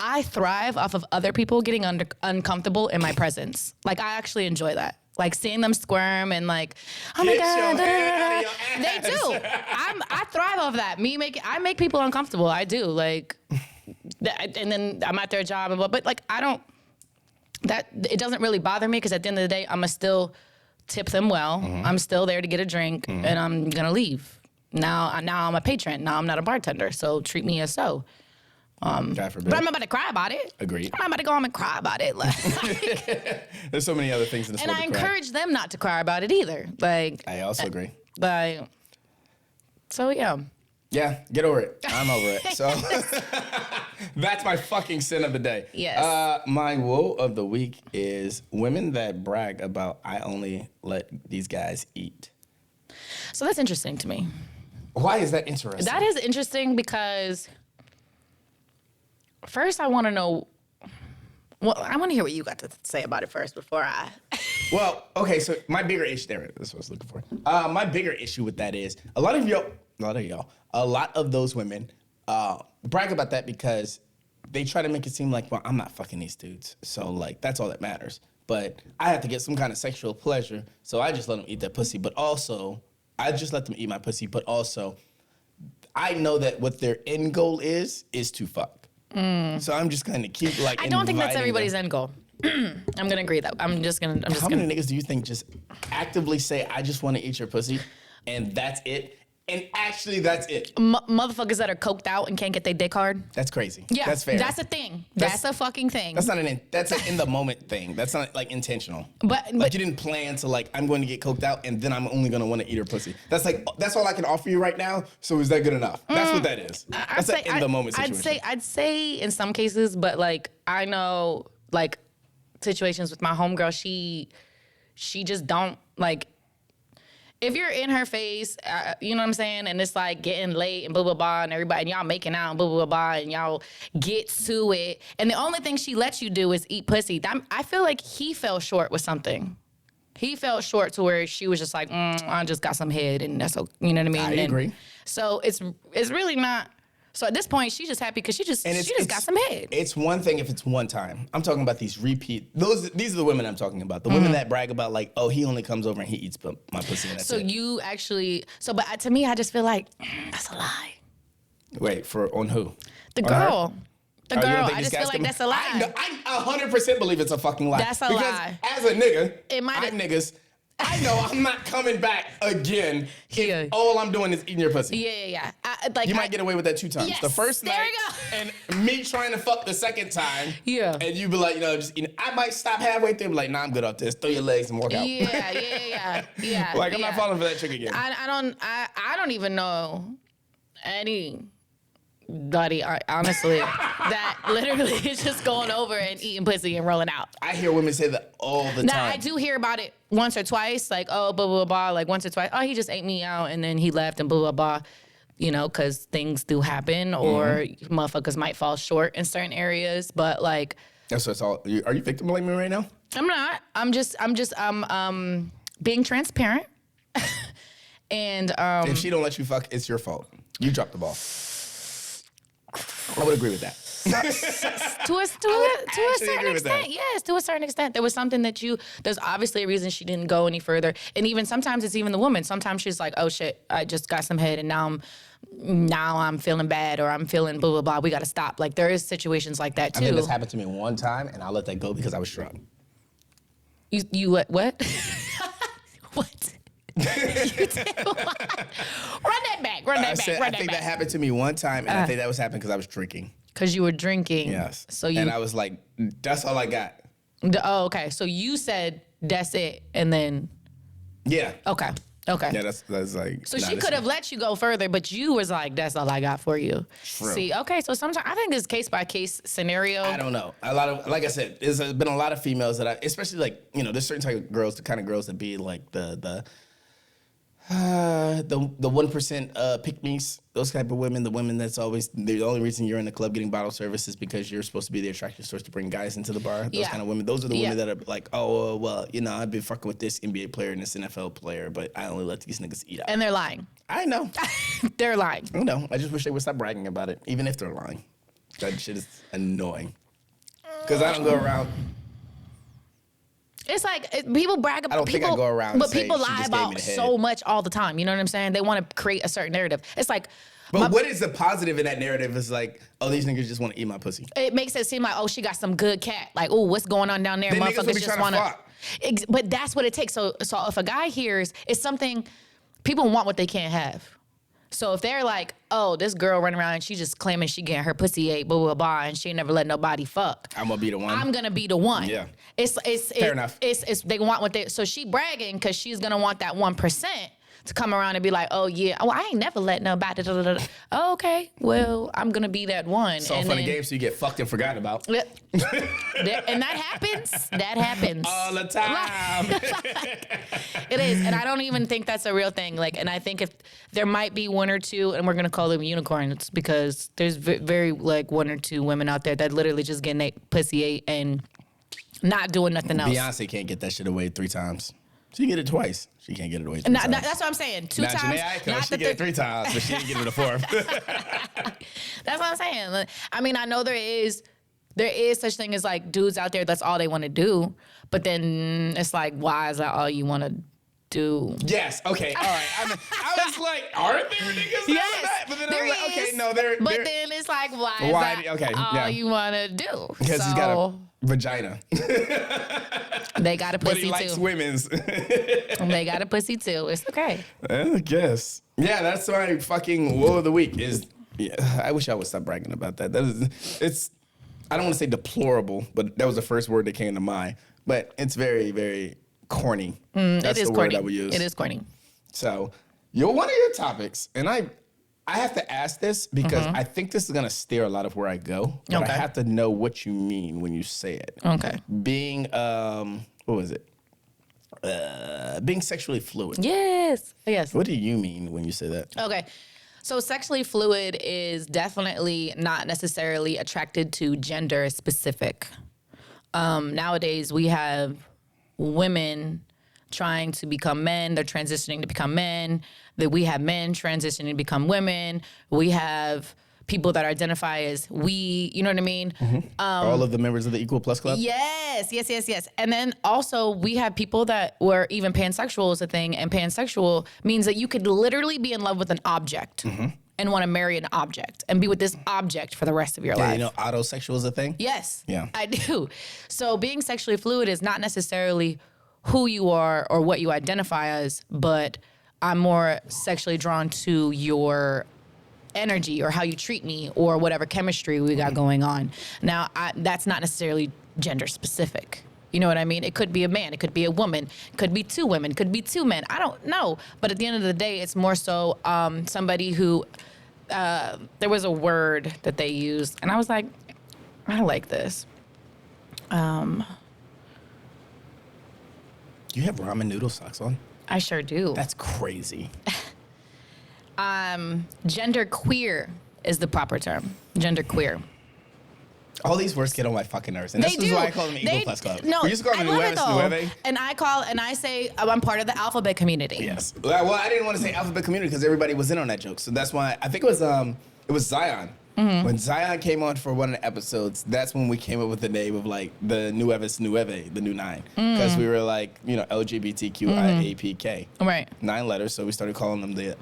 I thrive off of other people getting uncomfortable in my presence. Like, I actually enjoy that. Like, seeing them squirm and like, oh my Get God. your hand out of your They ass. do. I thrive off that. I make people uncomfortable. I do. Like, and then I'm at their job but like, I don't, it doesn't really bother me because at the end of the day, I'm going to still tip them well. I'm still there to get a drink and I'm going to leave. Now I'm a patron. Now I'm not a bartender. So treat me as so. God forbid. But I'm not about to cry about it. Agreed. I'm not about to go home and cry about it. Like, There's so many other things in this and world I to cry. encourage them not to cry about it either. Like, I also agree. like, so yeah. Yeah, get over it. I'm over it. So that's my fucking sin of the day. Yes. My woe of the week is women that brag about I only let these guys eat. So that's interesting to me. Why is that interesting? That is interesting because first I want to know. Well, I want to hear what you got to say about it first before I. Well, okay, so my bigger issue there. That's what I was looking for. My bigger issue with that is a lot of those women brag about that because they try to make it seem like, well, I'm not fucking these dudes, so like that's all that matters. But I have to get some kind of sexual pleasure, so I just let them eat that pussy. But also, I just let them eat my pussy. But also, I know that what their end goal is to fuck. So I'm just gonna keep like. I don't think that's inviting everybody's them. end goal. I'm gonna agree that. How many niggas do you think just actively say, I just want to eat your pussy, and that's it? and actually that's it. Motherfuckers that are coked out and can't get their dick hard. That's crazy. Yeah, that's fair. That's a thing. That's a fucking thing. That's not that's an in the moment thing. That's not like intentional. But you didn't plan to like, I'm going to get coked out and then I'm only going to want to eat her pussy. That's all I can offer you right now. So is that good enough? That's what that is. That's an in the moment situation. I'd say in some cases, but like I know like situations with my homegirl, she just don't like. If you're in her face, you know what I'm saying, and it's like getting late and blah, blah, blah, and everybody, and y'all making out and blah, blah, blah, and y'all get to it, and the only thing she lets you do is eat pussy, I feel like he fell short with something. He fell short to where she was just like, I just got some head, and that's okay, you know what I mean? I agree. So it's really not. So at this point, she's just happy because she just got some head. It's one thing if it's one time. I'm talking about these repeat. These are the women I'm talking about. The women that brag about like, oh, he only comes over and he eats my pussy. And that's so it. you actually. So, but to me, I just feel like that's a lie. Wait, on who? The on girl. Her? The girl. I just feel like that's a lie. I 100% believe it's a fucking lie. That's a lie. Because as a nigga, I'm niggas. I know I'm not coming back again Yeah. if all I'm doing is eating your pussy. Yeah. You might get away with that 2 times. Yes, the first there night we go. and me trying to fuck the second time. Yeah. And you be like, just eating. I might stop halfway through and be like, nah, I'm good off this. Throw your legs and walk out. Yeah. Like, I'm not falling for that trick again. I don't even know anybody, honestly, that literally is just going over and eating pussy and rolling out. I hear women say that all the time. Now, I do hear about it once or twice, like, oh, blah, blah, blah, like once or twice. Oh, he just ate me out and then he left and blah, blah, blah. You know, because things do happen or motherfuckers might fall short in certain areas. But like, that's what it's all. Are you victim blaming me right now? I'm not. I'm just being transparent. And if she don't let you fuck, it's your fault. You dropped the ball. I would agree with that. To a certain extent, yes, to a certain extent. There was something there's obviously a reason she didn't go any further. And even sometimes it's even the woman. Sometimes she's like, oh shit, I just got some head and now I'm feeling bad or I'm feeling blah, blah, blah. We got to stop. Like there is situations like that too. I think this happened to me one time and I let that go because I was drunk. You what? What? You did what? Run that back. I think that happened to me one time, and I think that was happening because I was drinking. Because you were drinking. Yes. So and I was like, that's all I got. Oh, okay. So you said that's it, and then. Yeah. Okay. Yeah, that's like. So she could have let you go further, but you was like, that's all I got for you. True. See, okay. So sometimes I think it's case by case scenario. I don't know. A lot of, like I said, there's been a lot of females that especially like, there's certain type of girls, the kind of girls that be like the 1% pick-me's, those type of women, the women that's always, the only reason you're in the club getting bottle service is because you're supposed to be the attraction source to bring guys into the bar. Those kind of women. Those are the women that are like, oh, well, I've been fucking with this NBA player and this NFL player, but I only let these niggas eat out. And they're lying. I know. They're lying. I know. I just wish they would stop bragging about it, even if they're lying. That shit is annoying. Because I don't go around... It's like people brag about. I don't think I go around. But people lie about so much all the time. You know what I'm saying? They want to create a certain narrative. It's like. But what is the positive in that narrative? Is like, oh, these niggas just want to eat my pussy. It makes it seem like, oh, she got some good cat. Like, oh, what's going on down there? Then motherfuckers just want to. But that's what it takes. So if a guy hears, it's something people want what they can't have. So if they're like, oh, this girl running around and she just claiming she getting her pussy ate, blah, blah, blah, and she ain't never let nobody fuck. I'm going to be the one. I'm going to be the one. Yeah. Fair enough. They want what they, so she bragging because she's going to want that 1% to come around and be like, oh, yeah, well, I ain't never let nobody, Oh, okay, well, I'm going to be that one. It's all fun and games so you get fucked and forgotten about. And that happens. That happens. All the time. It is, and I don't even think that's a real thing. Like, and I think if there might be one or two, and we're going to call them unicorns because there's very, like, 1 or 2 women out there that literally just getting their pussy ate and not doing nothing else. Beyonce can't get that shit away 3 times. She can get it twice. She can't get it away 3 times. That's what I'm saying. 2 times. Renee, she get it 3 times, but she didn't get it a 4th. That's what I'm saying. I mean, I know there is such thing as like dudes out there. That's all they want to do. But then it's like, why is that all you want to do? Yes. Okay. All right. I was like, aren't there niggas yes, that? But then there I was like, is. okay, no, there. But then it's like, why is that all you want to do? Because he's got a vagina. They got a But pussy he likes too. women's. They got a pussy too. It's okay. I guess. Yeah, that's my fucking woe of the week is, yeah, I wish I would stop bragging about that. It's, I don't want to say deplorable, but that was the first word that came to mind. But it's very, very corny. That's It is the corny. word I would use. It is corny. So, one of your topics, and I have to ask this because I think this is gonna steer a lot of where I go. But Okay. I have to know what you mean when you say it. Okay. Being what was it? Being sexually fluid. Yes. Yes. What do you mean when you say that? Okay. So sexually fluid is definitely not necessarily attracted to gender specific. Nowadays we have women trying to become men. They're transitioning to become men. That we have men transitioning to become women. We have people that identify as we, you know what I mean? All of the members of the Equal Plus Club? Yes. And then also we have people that were even pansexual is a thing, and pansexual means that you could literally be in love with an object and want to marry an object and be with this object for the rest of your Yeah, life. you know, autosexual is a thing? Yes. Yeah. I do. So being sexually fluid is not necessarily who you are or what you identify as, but I'm more sexually drawn to your energy or how you treat me or whatever chemistry we got going on. Now, that's not necessarily gender specific. You know what I mean? It could be a man, it could be a woman, it could be two women, it could be two men. I don't know. But at the end of the day, it's more so somebody who, there was a word that they used, and I was like, I like this. You have ramen noodle socks on? I sure do. That's crazy. Gender queer is the proper term. Gender queer. All these words get on my fucking nerves. And They this do. is why I call them Equal Plus Club. No, We used to call I them love it Nueve, though. Nueve. And I say I'm part of the alphabet community. Yes. Well, I didn't want to say alphabet community because everybody was in on that joke. So that's why I think it was Zion. When Zion came on for one of the episodes, that's when we came up with the name of like the Nueves Nueve, the new 9. Because we were like, you know, LGBTQIAPK. Right. 9 letters, so we started calling them the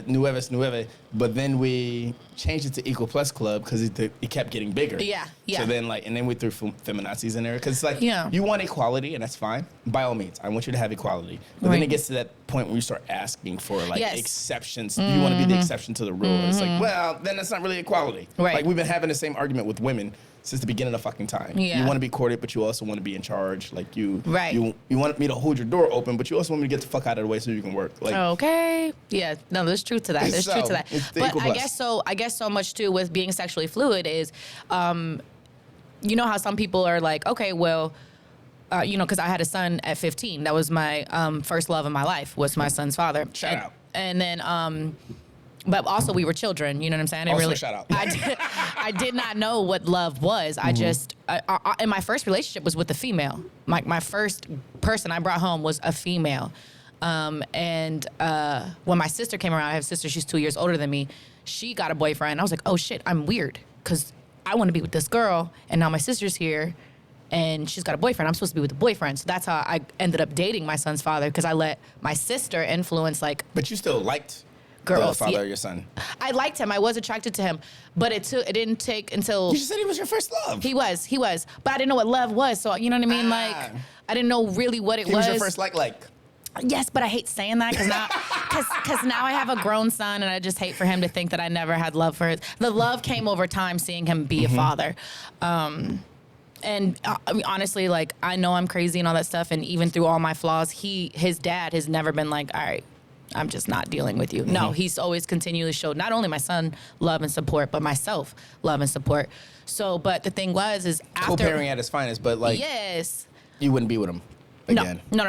Nueves Nueve, but then we changed it to Equal Plus Club because it kept getting bigger. Yeah. So then and then we threw feminazis in there because like you want equality and that's fine. By all means, I want you to have equality. But then it gets to that point where you start asking for like exceptions. You want to be the exception to the rule. It's like, well, then that's not really equality. Right. Like we've been having the same argument with women since the beginning of fucking time. Yeah. You want to be courted, but you also want to be in charge. Like you want me to hold your door open, but you also want me to get the fuck out of the way so you can work. Like Okay. Yeah. No, there's truth to that. There's truth to that. It's the But Equal Plus. I guess so much too with being sexually fluid is, you know how some people are like, okay, well, you know, because I had a son at 15. That was my first love of my life. Was my son's father. Shout out. And then. But also we were children, you know what I'm saying? I didn't Also really, shout out. I did not know what love was. I just, and my first relationship was with a female. My first person I brought home was a female. And when my sister came around, I have a sister, she's 2 years older than me. She got a boyfriend. I was like, oh shit, I'm weird. Cause I want to be with this girl. And now my sister's here and she's got a boyfriend. I'm supposed to be with the boyfriend. So that's how I ended up dating my son's father. Cause I let my sister influence like But you still liked girls. the father of your son. I liked him. I was attracted to him, but it didn't take until You just said he was your first love. he was, but I didn't know what love was. So you know what I mean? Like I didn't know really what it He was your first like. Yes, but I hate saying that because now I have a grown son and I just hate for him to think that I never had love for it. The love came over time seeing him be a father. And I mean, honestly, like I know I'm crazy and all that stuff, and even through all my flaws, his dad has never been like, all right, I'm just not dealing with you. No, he's always continually showed not only my son love and support, but myself love and support. So, but the thing is after Co-parenting at its finest, but like yes, you wouldn't be with him again. No,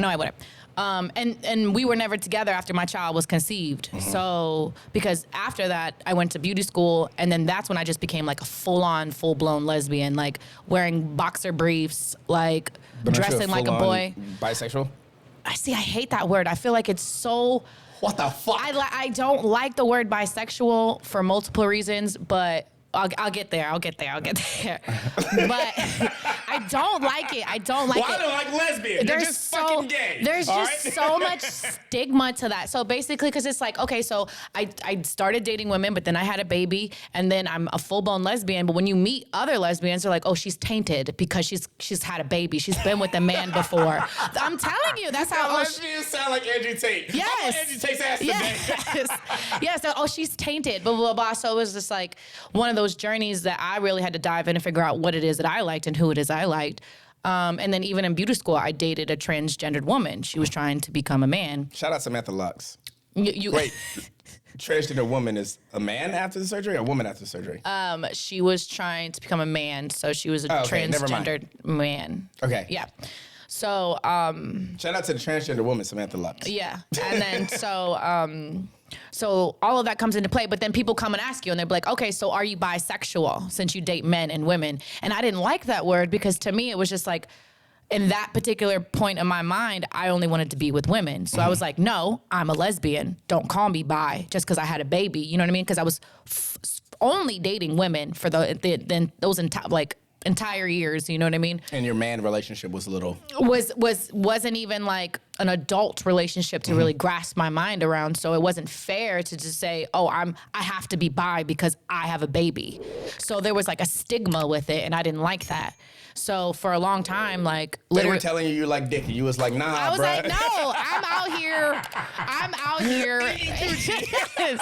I wouldn't. And we were never together after my child was conceived. So because after that I went to beauty school, and then that's when I just became like a full-blown lesbian, like wearing boxer briefs, like But aren't you dressing like a boy. Bisexual? I hate that word. I feel like it's so. What the fuck? I don't like the word bisexual for multiple reasons, but I'll get there. But I don't like it. I don't like Well, it. I don't like lesbian. They're just fucking gay. There's all just right? so much stigma to that. So basically, because it's like, okay, so I started dating women, but then I had a baby, and then I'm a full-blown lesbian. But when you meet other lesbians, they're like, oh, she's tainted because she's had a baby. She's been with a man before. I'm telling you, that's how. Lesbians sound like Andrew Tate. Yes. Andrew Tate's ass today. Yes. So, she's tainted. Blah blah blah. So it was just like one of those journeys that I really had to dive in and figure out what it is that I liked and who it is I liked. And then even in beauty school, I dated a transgendered woman. She was trying to become a man. Shout out Samantha Lux. You Wait, transgender woman is a man after the surgery or a woman after the surgery? She was trying to become a man, so she was a transgendered man. Okay. Yeah. So, Shout out to the transgender woman, Samantha Lux. yeah. And then so all of that comes into play, but then people come and ask you and they're like, okay, so are you bisexual since you date men and women? And I didn't like that word because to me, it was just like, in that particular point in my mind, I only wanted to be with women. So I was like, no, I'm a lesbian. Don't call me bi just because I had a baby. You know what I mean? Because I was only dating women for those entire years. You know what I mean? And your man relationship was a little... Wasn't even like an adult relationship to really grasp my mind around. So it wasn't fair to just say, oh, I have to be bi because I have a baby. So there was like a stigma with it, and I didn't like that. So for a long time, like They were telling you like dick, and you was like, nah, I was bruh. like, no, I'm out here. Yes.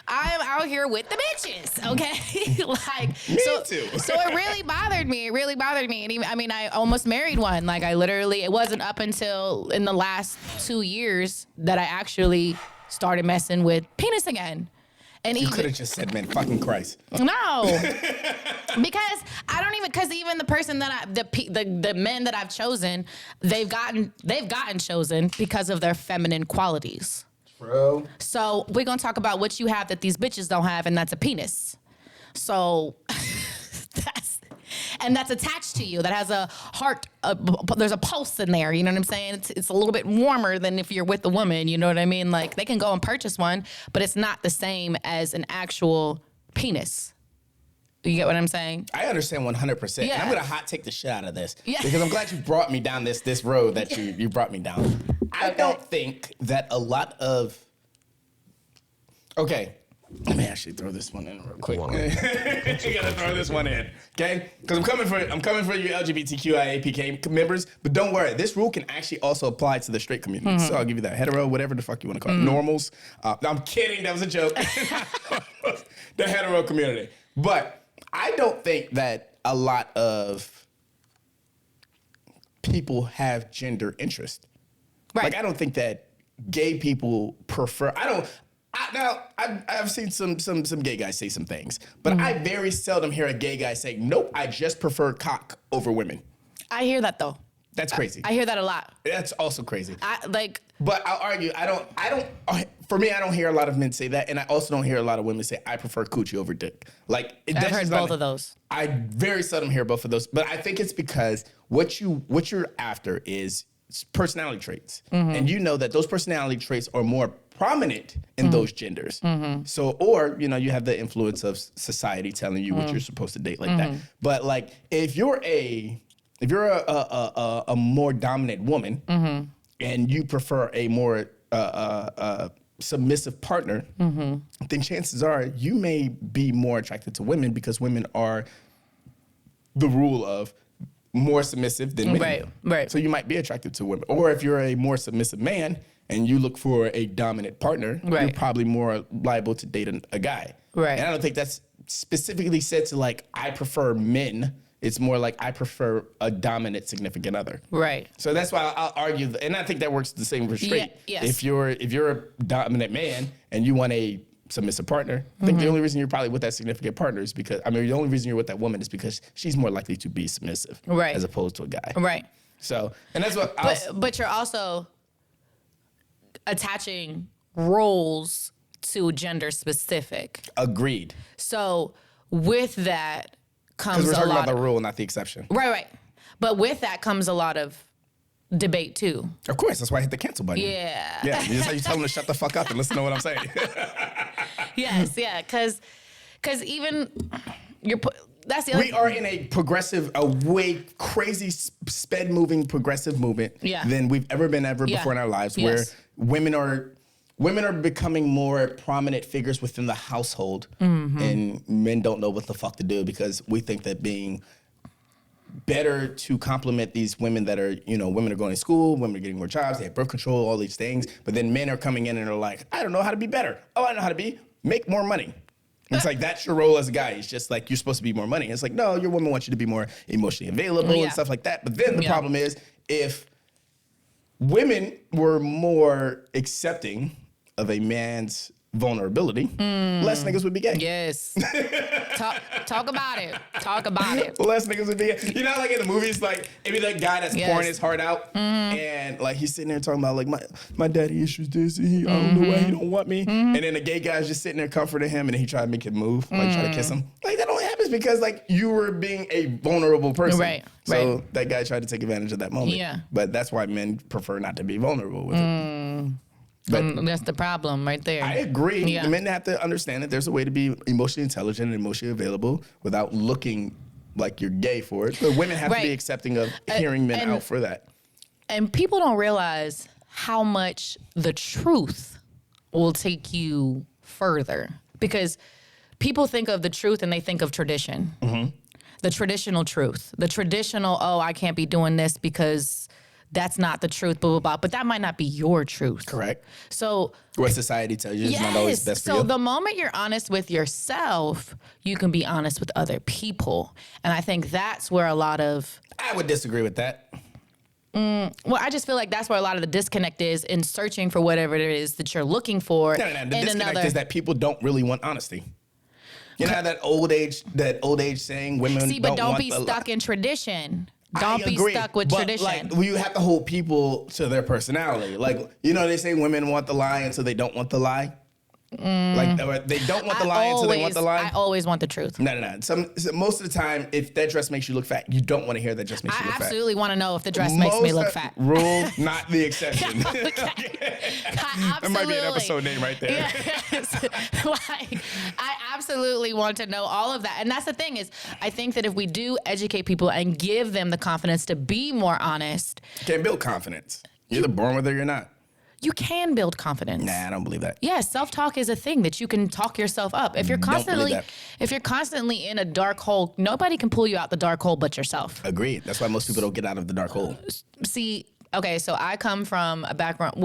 I'm out here with the bitches, okay? Like, Me too. So it really bothered me. And even, I mean, I almost married one. Like, it wasn't up until in the last 2 years that I actually started messing with penis again. And You could have just said, man, fucking Christ. No, because because even the person that the men that I've chosen, they've gotten chosen because of their feminine qualities. Bro. So we're gonna talk about what you have that these bitches don't have, and that's a penis. So that's attached to you. That has a heart. There's a pulse in there. You know what I'm saying? It's a little bit warmer than if you're with a woman. You know what I mean? Like they can go and purchase one, but it's not the same as an actual penis. You get what I'm saying? I understand 100%. Yeah. And I'm gonna hot take the shit out of this. Yeah. Because I'm glad you brought me down this road that you brought me down. I don't think that a lot of... Okay. Let me actually throw this one in real quick. You gotta throw this one in, okay? Because I'm coming for you LGBTQIAPK members, but don't worry, this rule can actually also apply to the straight community. Mm-hmm. So I'll give you that hetero, whatever the fuck you want to call it, normals. No, I'm kidding, that was a joke. The hetero community, but I don't think that a lot of people have gender interest. Right. Like I don't think that gay people prefer. I've seen some gay guys say some things, but I very seldom hear a gay guy say, "Nope, I just prefer cock over women." I hear that though. That's crazy. I hear that a lot. That's also crazy. But I'll argue. I don't. For me, I don't hear a lot of men say that, and I also don't hear a lot of women say, "I prefer coochie over dick." Like I've heard both of those. I very seldom hear both of those, but I think it's because what you're after is personality traits, and you know that those personality traits are more prominent in those genders. So, or you have the influence of society telling you what you're supposed to date like that. But like, if you're a more dominant woman and you prefer a more submissive partner, then chances are you may be more attracted to women because women are the rule of more submissive than men. Right. So you might be attracted to women. Or if you're a more submissive man and you look for a dominant partner, you're probably more liable to date a guy. Right. And I don't think that's specifically said to like, I prefer men. It's more like I prefer a dominant significant other. Right. So that's why I'll argue, and I think that works the same for straight. Yes. If you're a dominant man and you want a submissive partner, I think the only reason you're probably with that significant partner is because, the only reason you're with that woman is because she's more likely to be submissive. Right. As opposed to a guy. Right. So, and that's what But you're also attaching roles to gender specific. Agreed. So with that comes Because we're talking a lot about the of, rule, not the exception. Right. But with that comes a lot of debate too. Of course, that's why I hit the cancel button. Yeah. Yeah, you just how you tell them to shut the fuck up and listen to what I'm saying. Yes, yeah, because even That's the other We are in a progressive, a way crazy, sped-moving progressive movement than we've ever been before in our lives, where women are becoming more prominent figures within the household, and men don't know what the fuck to do because we think that being better to compliment these women that are, women are going to school, women are getting more jobs, they have birth control, all these things, but then men are coming in and are like, I don't know how to be better. Oh, I know how to make more money. It's like, that's your role as a guy. It's just like, you're supposed to be more money. It's like, no, your woman wants you to be more emotionally available and stuff like that. But then the problem is, if women were more accepting of a man's vulnerability, less niggas would be gay. Yes. Talk about it. Talk about it. Less niggas would be gay. You know, like in the movies, like, it'd be that guy that's pouring his heart out, and like he's sitting there talking about like my daddy issues this, and I don't know why he don't want me, and then the gay guy's just sitting there comforting him, and he try to make him move, like try to kiss him. Like that only happens because like you were being a vulnerable person. Right. So that guy tried to take advantage of that moment. Yeah. But that's why men prefer not to be vulnerable with it. But that's the problem right there. I agree. Yeah. The men have to understand that there's a way to be emotionally intelligent and emotionally available without looking like you're gay for it. But women have to be accepting of hearing men out for that. And people don't realize how much the truth will take you further. Because people think of the truth and they think of tradition. The traditional truth. The traditional, I can't be doing this because that's not the truth, blah, blah, blah. But that might not be your truth. Correct. So what society tells you is not always best for you. So the moment you're honest with yourself, you can be honest with other people. And I think that's where a lot of... I would disagree with that. Well, I just feel like that's where a lot of the disconnect is in searching for whatever it is that you're looking for. No. The disconnect is that people don't really want honesty. You know how that old age saying, women don't want... See, but don't be stuck in tradition. Don't be stuck with tradition. Like, you have to hold people to their personality. Like, they say women want the lie, and so they don't want the lie. Like, they don't want the lie, and so they want the lie. I always want the truth. No. Most of the time, if that dress makes you look fat, you don't want to hear that dress makes you look fat. I absolutely want to know if the dress makes me look fat. Rule, not the exception. That might be an episode name right there. Yes. Like, I absolutely want to know all of that. And that's the thing is, I think that if we do educate people and give them the confidence to be more honest. You can't build confidence. You're either born with it or you're not. You can build confidence. Nah, I don't believe that. Yeah, self-talk is a thing that you can talk yourself up. If you're constantly in a dark hole, nobody can pull you out the dark hole but yourself. Agreed. That's why most people don't get out of the dark hole. See, okay, so I come from a background,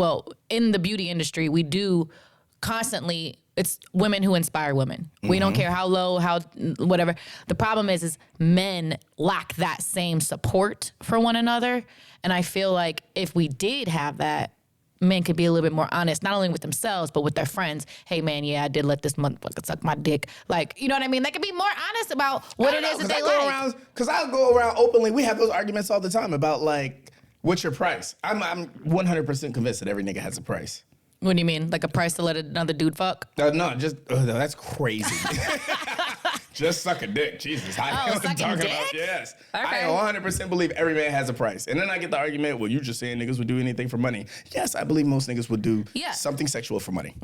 in the beauty industry, we do constantly, it's women who inspire women. We don't care how low, how whatever. The problem is men lack that same support for one another. And I feel like if we did have that, men could be a little bit more honest, not only with themselves, but with their friends. Hey, man, I did let this motherfucker suck my dick. Like, you know what I mean? They could be more honest about what it is that they like. Because I'll go around openly. We have those arguments all the time about, like, what's your price? I'm 100% convinced that every nigga has a price. What do you mean? Like a price to let another dude fuck? No, that's crazy. Just suck a dick. Jesus. I know what I'm talking about. Yes. Okay. I 100% believe every man has a price. And then I get the argument, well, you just saying niggas would do anything for money. Yes, I believe most niggas would do something sexual for money.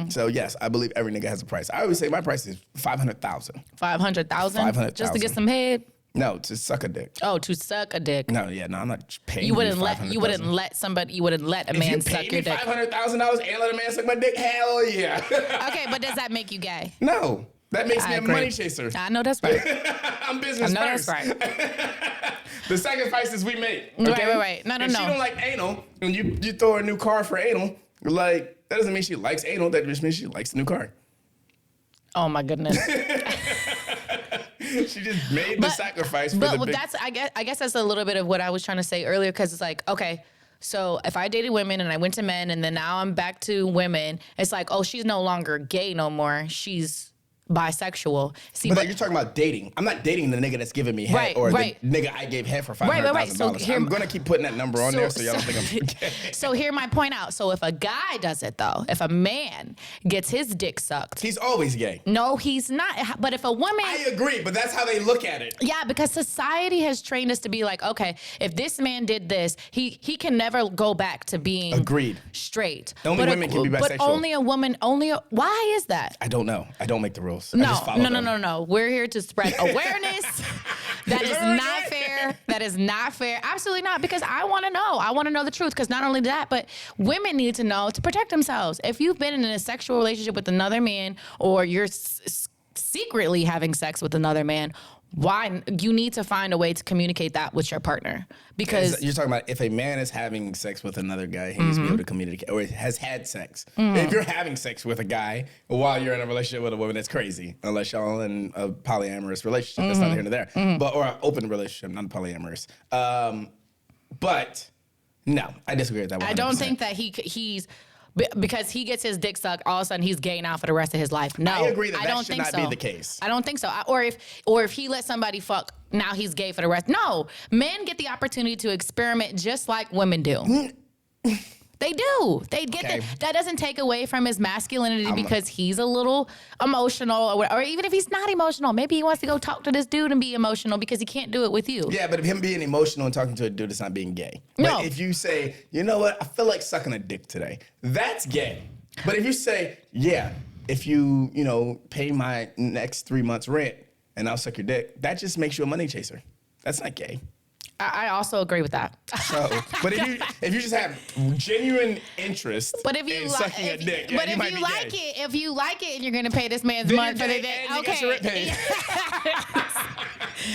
So yes, I believe every nigga has a price. I always say my price is $500,000. $500,000? $500,000. Just to get some head? No, to suck a dick. Oh, to suck a dick. No, I'm not paying you. Wouldn't let a man suck your dick. $500,000 and let a man suck my dick? Hell yeah. Okay, but does that make you gay? No. That makes me a money chaser. I know that's right. I'm business first. That's right. The sacrifices we make. Okay? Right. No. If she don't like anal, and you throw her a new car for anal, like, that doesn't mean she likes anal. That just means she likes the new car. Oh my goodness. She just made the sacrifice for the big... that's I guess that's a little bit of what I was trying to say earlier, because it's like, okay, so if I dated women and I went to men and then now I'm back to women, it's like, oh, she's no longer gay no more. She's bisexual. See, but you're talking about dating. I'm not dating the nigga that's giving me head the nigga I gave head for $500,000. So I'm going to keep putting that number on there so y'all don't think I'm gay. So hear my point out. So if a guy does it though, if a man gets his dick sucked. He's always gay. No, he's not. But if a woman. I agree, but that's how they look at it. Yeah, because society has trained us to be like, okay, if this man did this, he can never go back to being agreed straight. Only women can be bisexual. But only a woman, why is that? I don't know. I don't make the rules. girls. I just follow them. No. We're here to spread awareness. That is not fair. That is not fair. Absolutely not. Because I want to know. I want to know the truth. Because not only that, but women need to know to protect themselves. If you've been in a sexual relationship with another man, or you're secretly having sex with another man, why you need to find a way to communicate that with your partner. Because you're talking about if a man is having sex with another guy, he needs to be able to communicate, or has had sex. If you're having sex with a guy while you're in a relationship with a woman, that's crazy. Unless y'all in a polyamorous relationship, that's not here nor there. Or an open relationship, not polyamorous. But no, I disagree with that 100%. I don't think that he's because he gets his dick sucked, all of a sudden he's gay now for the rest of his life. No, I agree that I don't should think not so. be the case. I don't think so. Or if he let somebody fuck, now he's gay for the rest. No, men get the opportunity to experiment just like women do. They do. They get that doesn't take away from his masculinity because he's a little emotional, or even if he's not emotional, maybe he wants to go talk to this dude and be emotional because he can't do it with you. Yeah, but if him being emotional and talking to a dude is not being gay. No. But if you say, you know what, I feel like sucking a dick today, that's gay. But if you say, yeah, if you pay my next 3 months rent and I'll suck your dick, that just makes you a money chaser. That's not gay. I also agree with that. So, but if you just have genuine interest in sucking a dick, but if you like it and you're gonna pay this man's money for the dick, okay.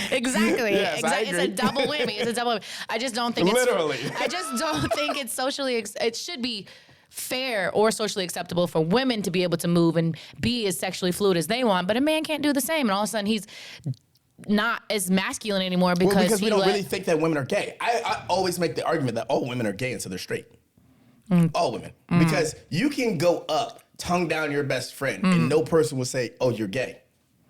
Exactly. Yes, exactly. It's a double whammy. It's a double whammy. I just don't think literally. I just don't think it's socially. It should be fair or socially acceptable for women to be able to move and be as sexually fluid as they want, but a man can't do the same, and all of a sudden he's not as masculine anymore because we don't really think that women are gay. I always make the argument that all women are gay until they're straight. All women. Because you can go up, tongue down your best friend, and no person will say, oh, you're gay.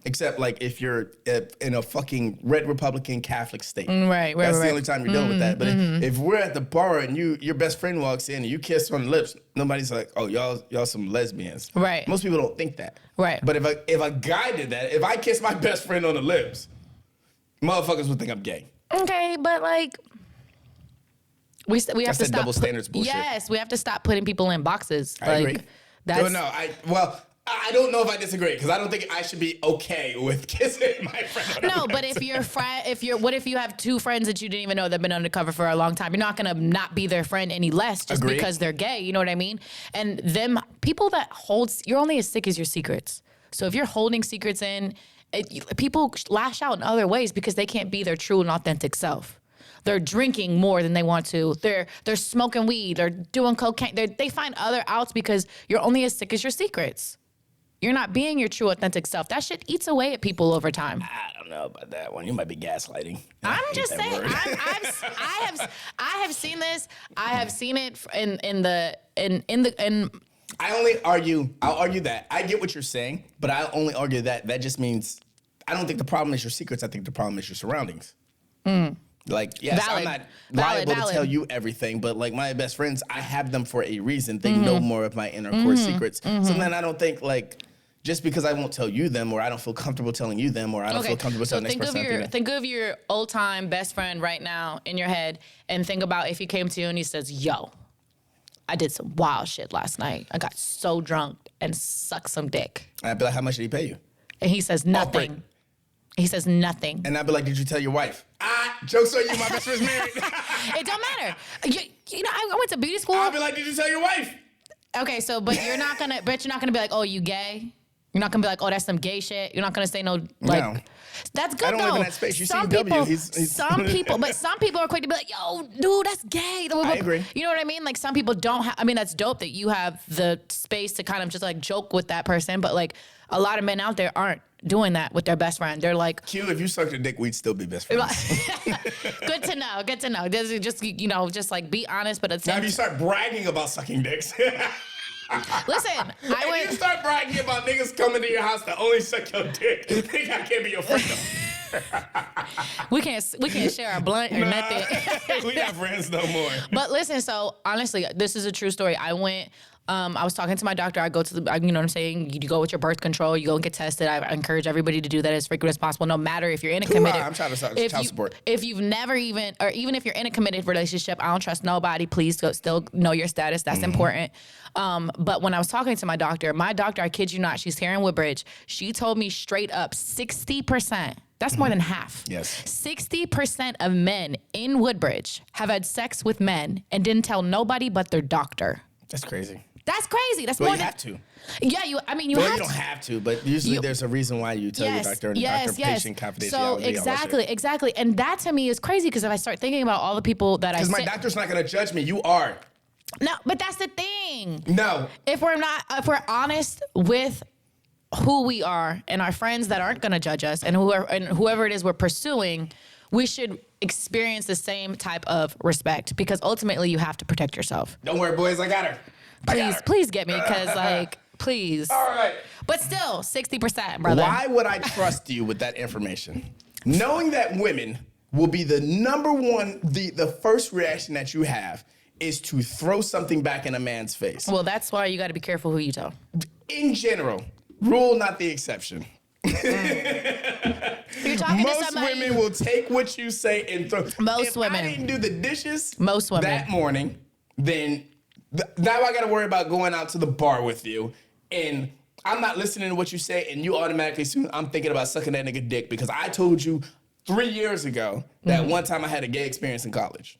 Except like if you're in a fucking red Republican Catholic state. Right. That's the only time you're dealing with that. But if we're at the bar and your best friend walks in and you kiss on the lips, nobody's like, oh, y'all some lesbians. Right. Most people don't think that. Right. But if a guy did that, if I kissed my best friend on the lips, motherfuckers would think I'm gay. Okay, but like we have to stop double standards bullshit. Yes, we have to stop putting people in boxes. I agree. That's I don't know if I disagree because I don't think I should be okay with kissing my friend. No, but what if you have two friends that you didn't even know that have been undercover for a long time? You're not gonna not be their friend any less just because they're gay. You know what I mean? And them people that you're only as sick as your secrets. So if you're holding secrets in, people lash out in other ways because they can't be their true and authentic self. They're drinking more than they want to. They're smoking weed. They're doing cocaine. They find other outs because you're only as sick as your secrets. You're not being your true authentic self. That shit eats away at people over time. I don't know about that one. You might be gaslighting. I'm just saying. I have seen this. I have seen it in. I'll argue that. I get what you're saying, but I'll only argue that just means I don't think the problem is your secrets. I think the problem is your surroundings. Like, yes, Valid. I'm not liable to tell you everything, but like my best friends, I have them for a reason. They know more of my inner core secrets. So then I don't think like just because I won't tell you them, or I don't feel comfortable telling you them, or I don't feel comfortable telling the next person. Think of your old time best friend right now in your head, and think about if he came to you and he says, "Yo, I did some wild shit last night. I got so drunk and sucked some dick." I'd be like, "How much did he pay you?" And he says nothing. He says nothing. And I'd be like, "Did you tell your wife?" Joke's on you, my best friend's married. It don't matter. You know, I went to beauty school. I'd be like, "Did you tell your wife?" Okay, so but you're not gonna be like, "Oh, you gay?" You're not gonna be like, "Oh, that's some gay shit." You're not gonna say no. No. That's good. I don't live in that space. You see W. Some people are quick to be like, "Yo, dude, that's gay." I agree. You know what I mean? Like some people don't have. I mean, that's dope that you have the space to kind of just like joke with that person. But like a lot of men out there aren't doing that with their best friend. They're like, Q, if you sucked a dick, we'd still be best friends. Good to know. Good to know. This is just like be honest, but at the now same if you start bragging about sucking dicks. Listen, if you start bragging about niggas coming to your house to only suck your dick, think I can't be your friend. We can't share our blunt or nothing. We not friends no more. But listen, so honestly, this is a true story. I went I was talking to my doctor. I go to the, you know what I'm saying? You go with your birth control. You go and get tested. I encourage everybody to do that as frequent as possible, no matter if you're in a committed. I'm trying to start child support. If you've never even, or even if you're in a committed relationship, I don't trust nobody. Please still know your status. That's important. But when I was talking to my doctor, I kid you not, she's here in Woodbridge. She told me straight up 60%. That's more than half. Yes. 60% of men in Woodbridge have had sex with men and didn't tell nobody but their doctor. That's crazy. That's crazy. That's Well, more you than, have to. Yeah, you have you to. don't have to, but usually there's a reason why you tell your doctor and doctor-patient confidentiality. So exactly. And that to me is crazy because if I start thinking about all the people that Because my doctor's not going to judge me. You are. No, but that's the thing. No. If we're honest with who we are and our friends that aren't going to judge us and whoever it is we're pursuing, we should experience the same type of respect because ultimately you have to protect yourself. Don't worry, boys. I got her. Please get me because please. All right. But still, 60%, brother. Why would I trust you with that information? Knowing that women will be the number one, the first reaction that you have is to throw something back in a man's face. Well, that's why you got to be careful who you tell. In general, rule not the exception. You're talking to Most somebody. women will take what you say and throw. If I didn't do the dishes Most women. that morning, then now I got to worry about going out to the bar with you, and I'm not listening to what you say, and you automatically assume I'm thinking about sucking that nigga dick because I told you 3 years ago that one time I had a gay experience in college.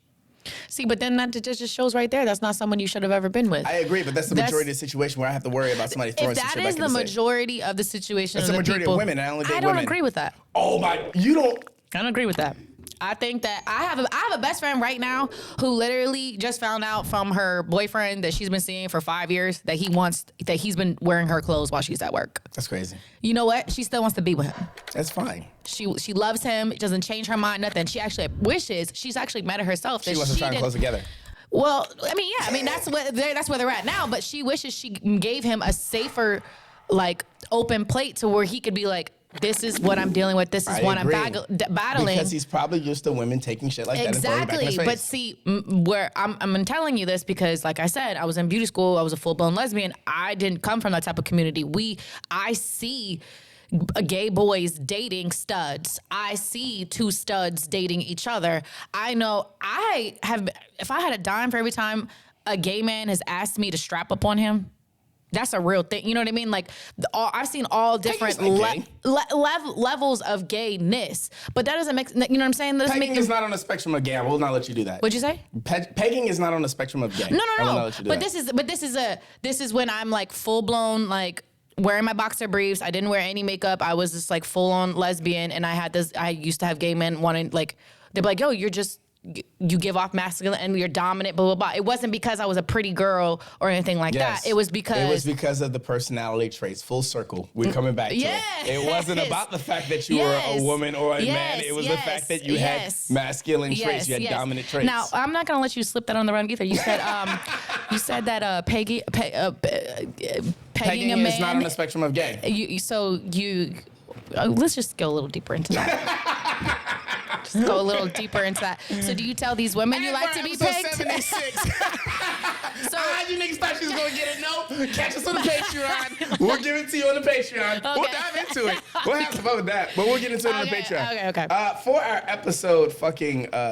See, but then that just shows right there. That's not someone you should have ever been with. I agree, but that's the majority of the situation where I have to worry about somebody throwing some shit back in the If that is the majority of the situation, that's of the majority people, of women. I only date I don't women. agree with that. Oh my, you don't. I don't agree with that. I think that I have a best friend right now who literally just found out from her boyfriend that she's been seeing for 5 years that he's been wearing her clothes while she's at work. That's crazy. You know what? She still wants to be with him. That's fine. She loves him. It doesn't change her mind, nothing. She actually wishes, she's actually met it herself. She wants to try and close together. Well, I mean, that's where they're at now. But she wishes she gave him a safer, like, open plate to where he could be like, this is what I'm dealing with. This is what I'm battling. Because he's probably used to women taking shit like that and throwing it back in his face. But see, where I'm telling you this because, like I said, I was in beauty school. I was a full-blown lesbian. I didn't come from that type of community. I see gay boys dating studs. I see two studs dating each other. I know if I had a dime for every time a gay man has asked me to strap up on him, that's a real thing. You know what I mean? Like, I've seen all different levels of gayness, but that doesn't make, you know what I'm saying? Pegging is not on the spectrum of gay. I will not let you do that. What'd you say? Pegging is not on the spectrum of gay. No. I will not let you do that. But this is when I'm like full blown, like, wearing my boxer briefs. I didn't wear any makeup. I was just like full on lesbian, and I used to have gay men wanting, like, they'd be like, yo, you give off masculine and you're dominant, blah, blah, blah. It wasn't because I was a pretty girl or anything like that. It was because of the personality traits. Full circle. We're coming back to it. It wasn't about the fact that you were a woman or a man. It was the fact that you had masculine traits. You had dominant traits. Now, I'm not going to let you slip that on the run either. You said that pegging a man is not on the spectrum of gay. Let's just go a little deeper into that. Just go a little deeper into that. So do you tell these women you like to be pegged? 76. So you niggas thought she was going to get it? No. Catch us on the Patreon. We'll give it to you on the Patreon. Okay. We'll dive into it. We'll have some fun with that. But we'll get into it on the Patreon. Okay. For our episode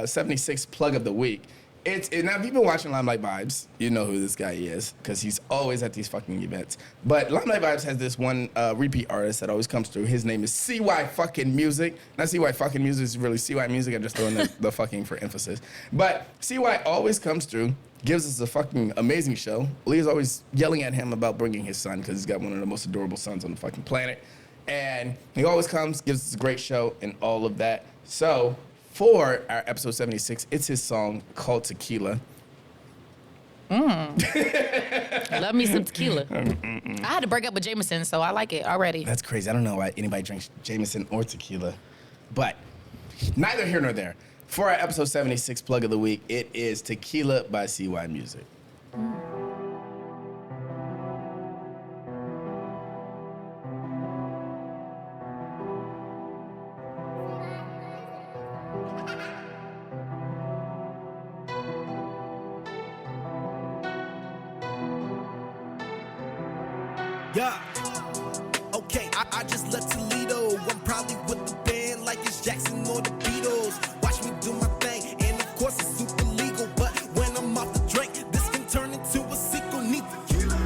76 plug of the week, now if you've been watching Limelight Vibes, you know who this guy is because he's always at these fucking events. But Limelight Vibes has this one repeat artist that always comes through. His name is C-Y Muzik. Not C-Y Muzik, it's really C-Y Muzik. I'm just throwing the fucking for emphasis. But C-Y always comes through, gives us a fucking amazing show. Leah's always yelling at him about bringing his son because he's got one of the most adorable sons on the fucking planet. And he always comes, gives us a great show and all of that. So for our episode 76, it's his song called Tequila. Love me some tequila. I had to break up with Jameson, so I like it already. That's crazy. I don't know why anybody drinks Jameson or tequila. But neither here nor there. For our episode 76 plug of the week, it is Tequila by C-Y Muzik. Yeah. Okay, I just left Toledo. I'm probably with the band like it's Jackson or the Beatles. Watch me do my thing, and of course it's super legal. But when I'm off the drink, this can turn into a sequel. Need tequila.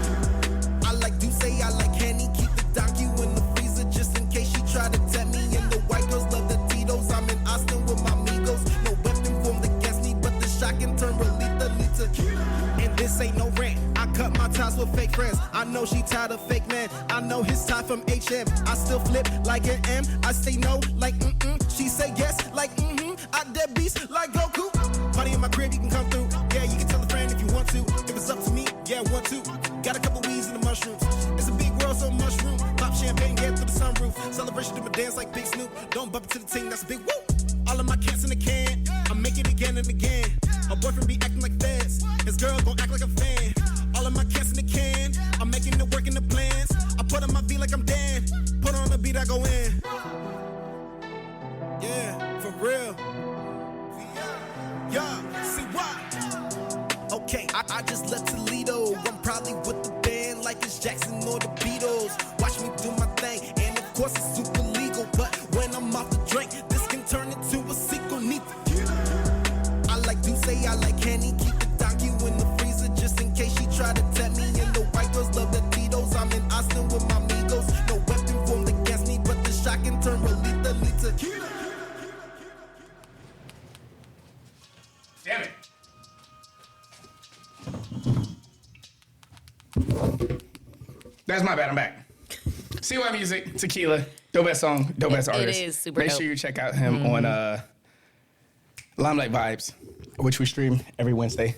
I like Douce, I like Henny. Keep the donkey in the freezer just in case she try to tempt me. And the white girls love the Tito's. I'm in Austin with my amigos. No weapon formed against me, but the shot can turn real lethal. Need tequila. And this ain't no rant. I cut my ties with fake friends. I know she tired of fake men. I know his tie from HM. I still flip like an M. I say no like She say yes like I dead beast like Goku. Party in my crib, you can come through. Yeah, you can tell a friend if you want to. If it's up to me, yeah, want to. Got a couple weeds in the mushrooms. It's a big world, so mushroom. Pop champagne, get through the sunroof. Celebration, do my dance like Big Snoop. Don't bump into the team, that's a big woo. All of my cats in the can. I make it again and again. My boyfriend be acting like feds. His girl gon' act like a fan. All of my cats in the can. I'm making it work in the plans. I put on my beat like I'm Dan. Put on the beat, I go in. Yeah, for real. Yeah, C-Y. Okay, I just left Toledo. I'm probably with the band like it's Jackson or the Beatles. Watch me do my thing, and of course it's super legal. But when I'm off the drink, this can turn into a sequel. Need tequila. I like Douce, I like Henny. Keep the donkey in the freezer just in case she try to tempt me. And the white girls love the Tito's. I'm in Austin with my amigos. No weapon formed against me, but the shot can turn real lethal. Need tequila. Damn it. That's my bad. I'm back. C-Y Muzik, Tequila, dope ass song, dope ass artist. It is super Make dope. sure you check out him on Limelight Vibes, which we stream every Wednesday.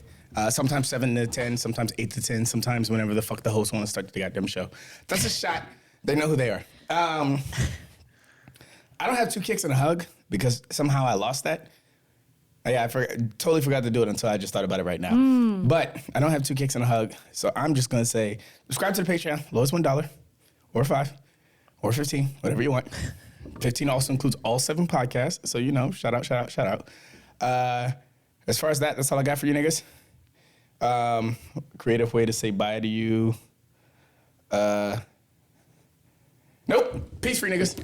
Sometimes 7 to 10, sometimes 8 to 10, sometimes whenever the fuck the host want to start the goddamn show. That's a shot. They know who they are. I don't have 2 kicks and a hug because somehow I lost that. Yeah, I totally forgot to do it until I just thought about it right now. But I don't have 2 kicks and a hug, so I'm just gonna say, subscribe to the Patreon, lowest $1, or $5, or $15, whatever you want. 15 also includes all 7 podcasts, so you know, shout out. As far as that, that's all I got for you niggas. Creative way to say bye to you. Nope, peace free niggas.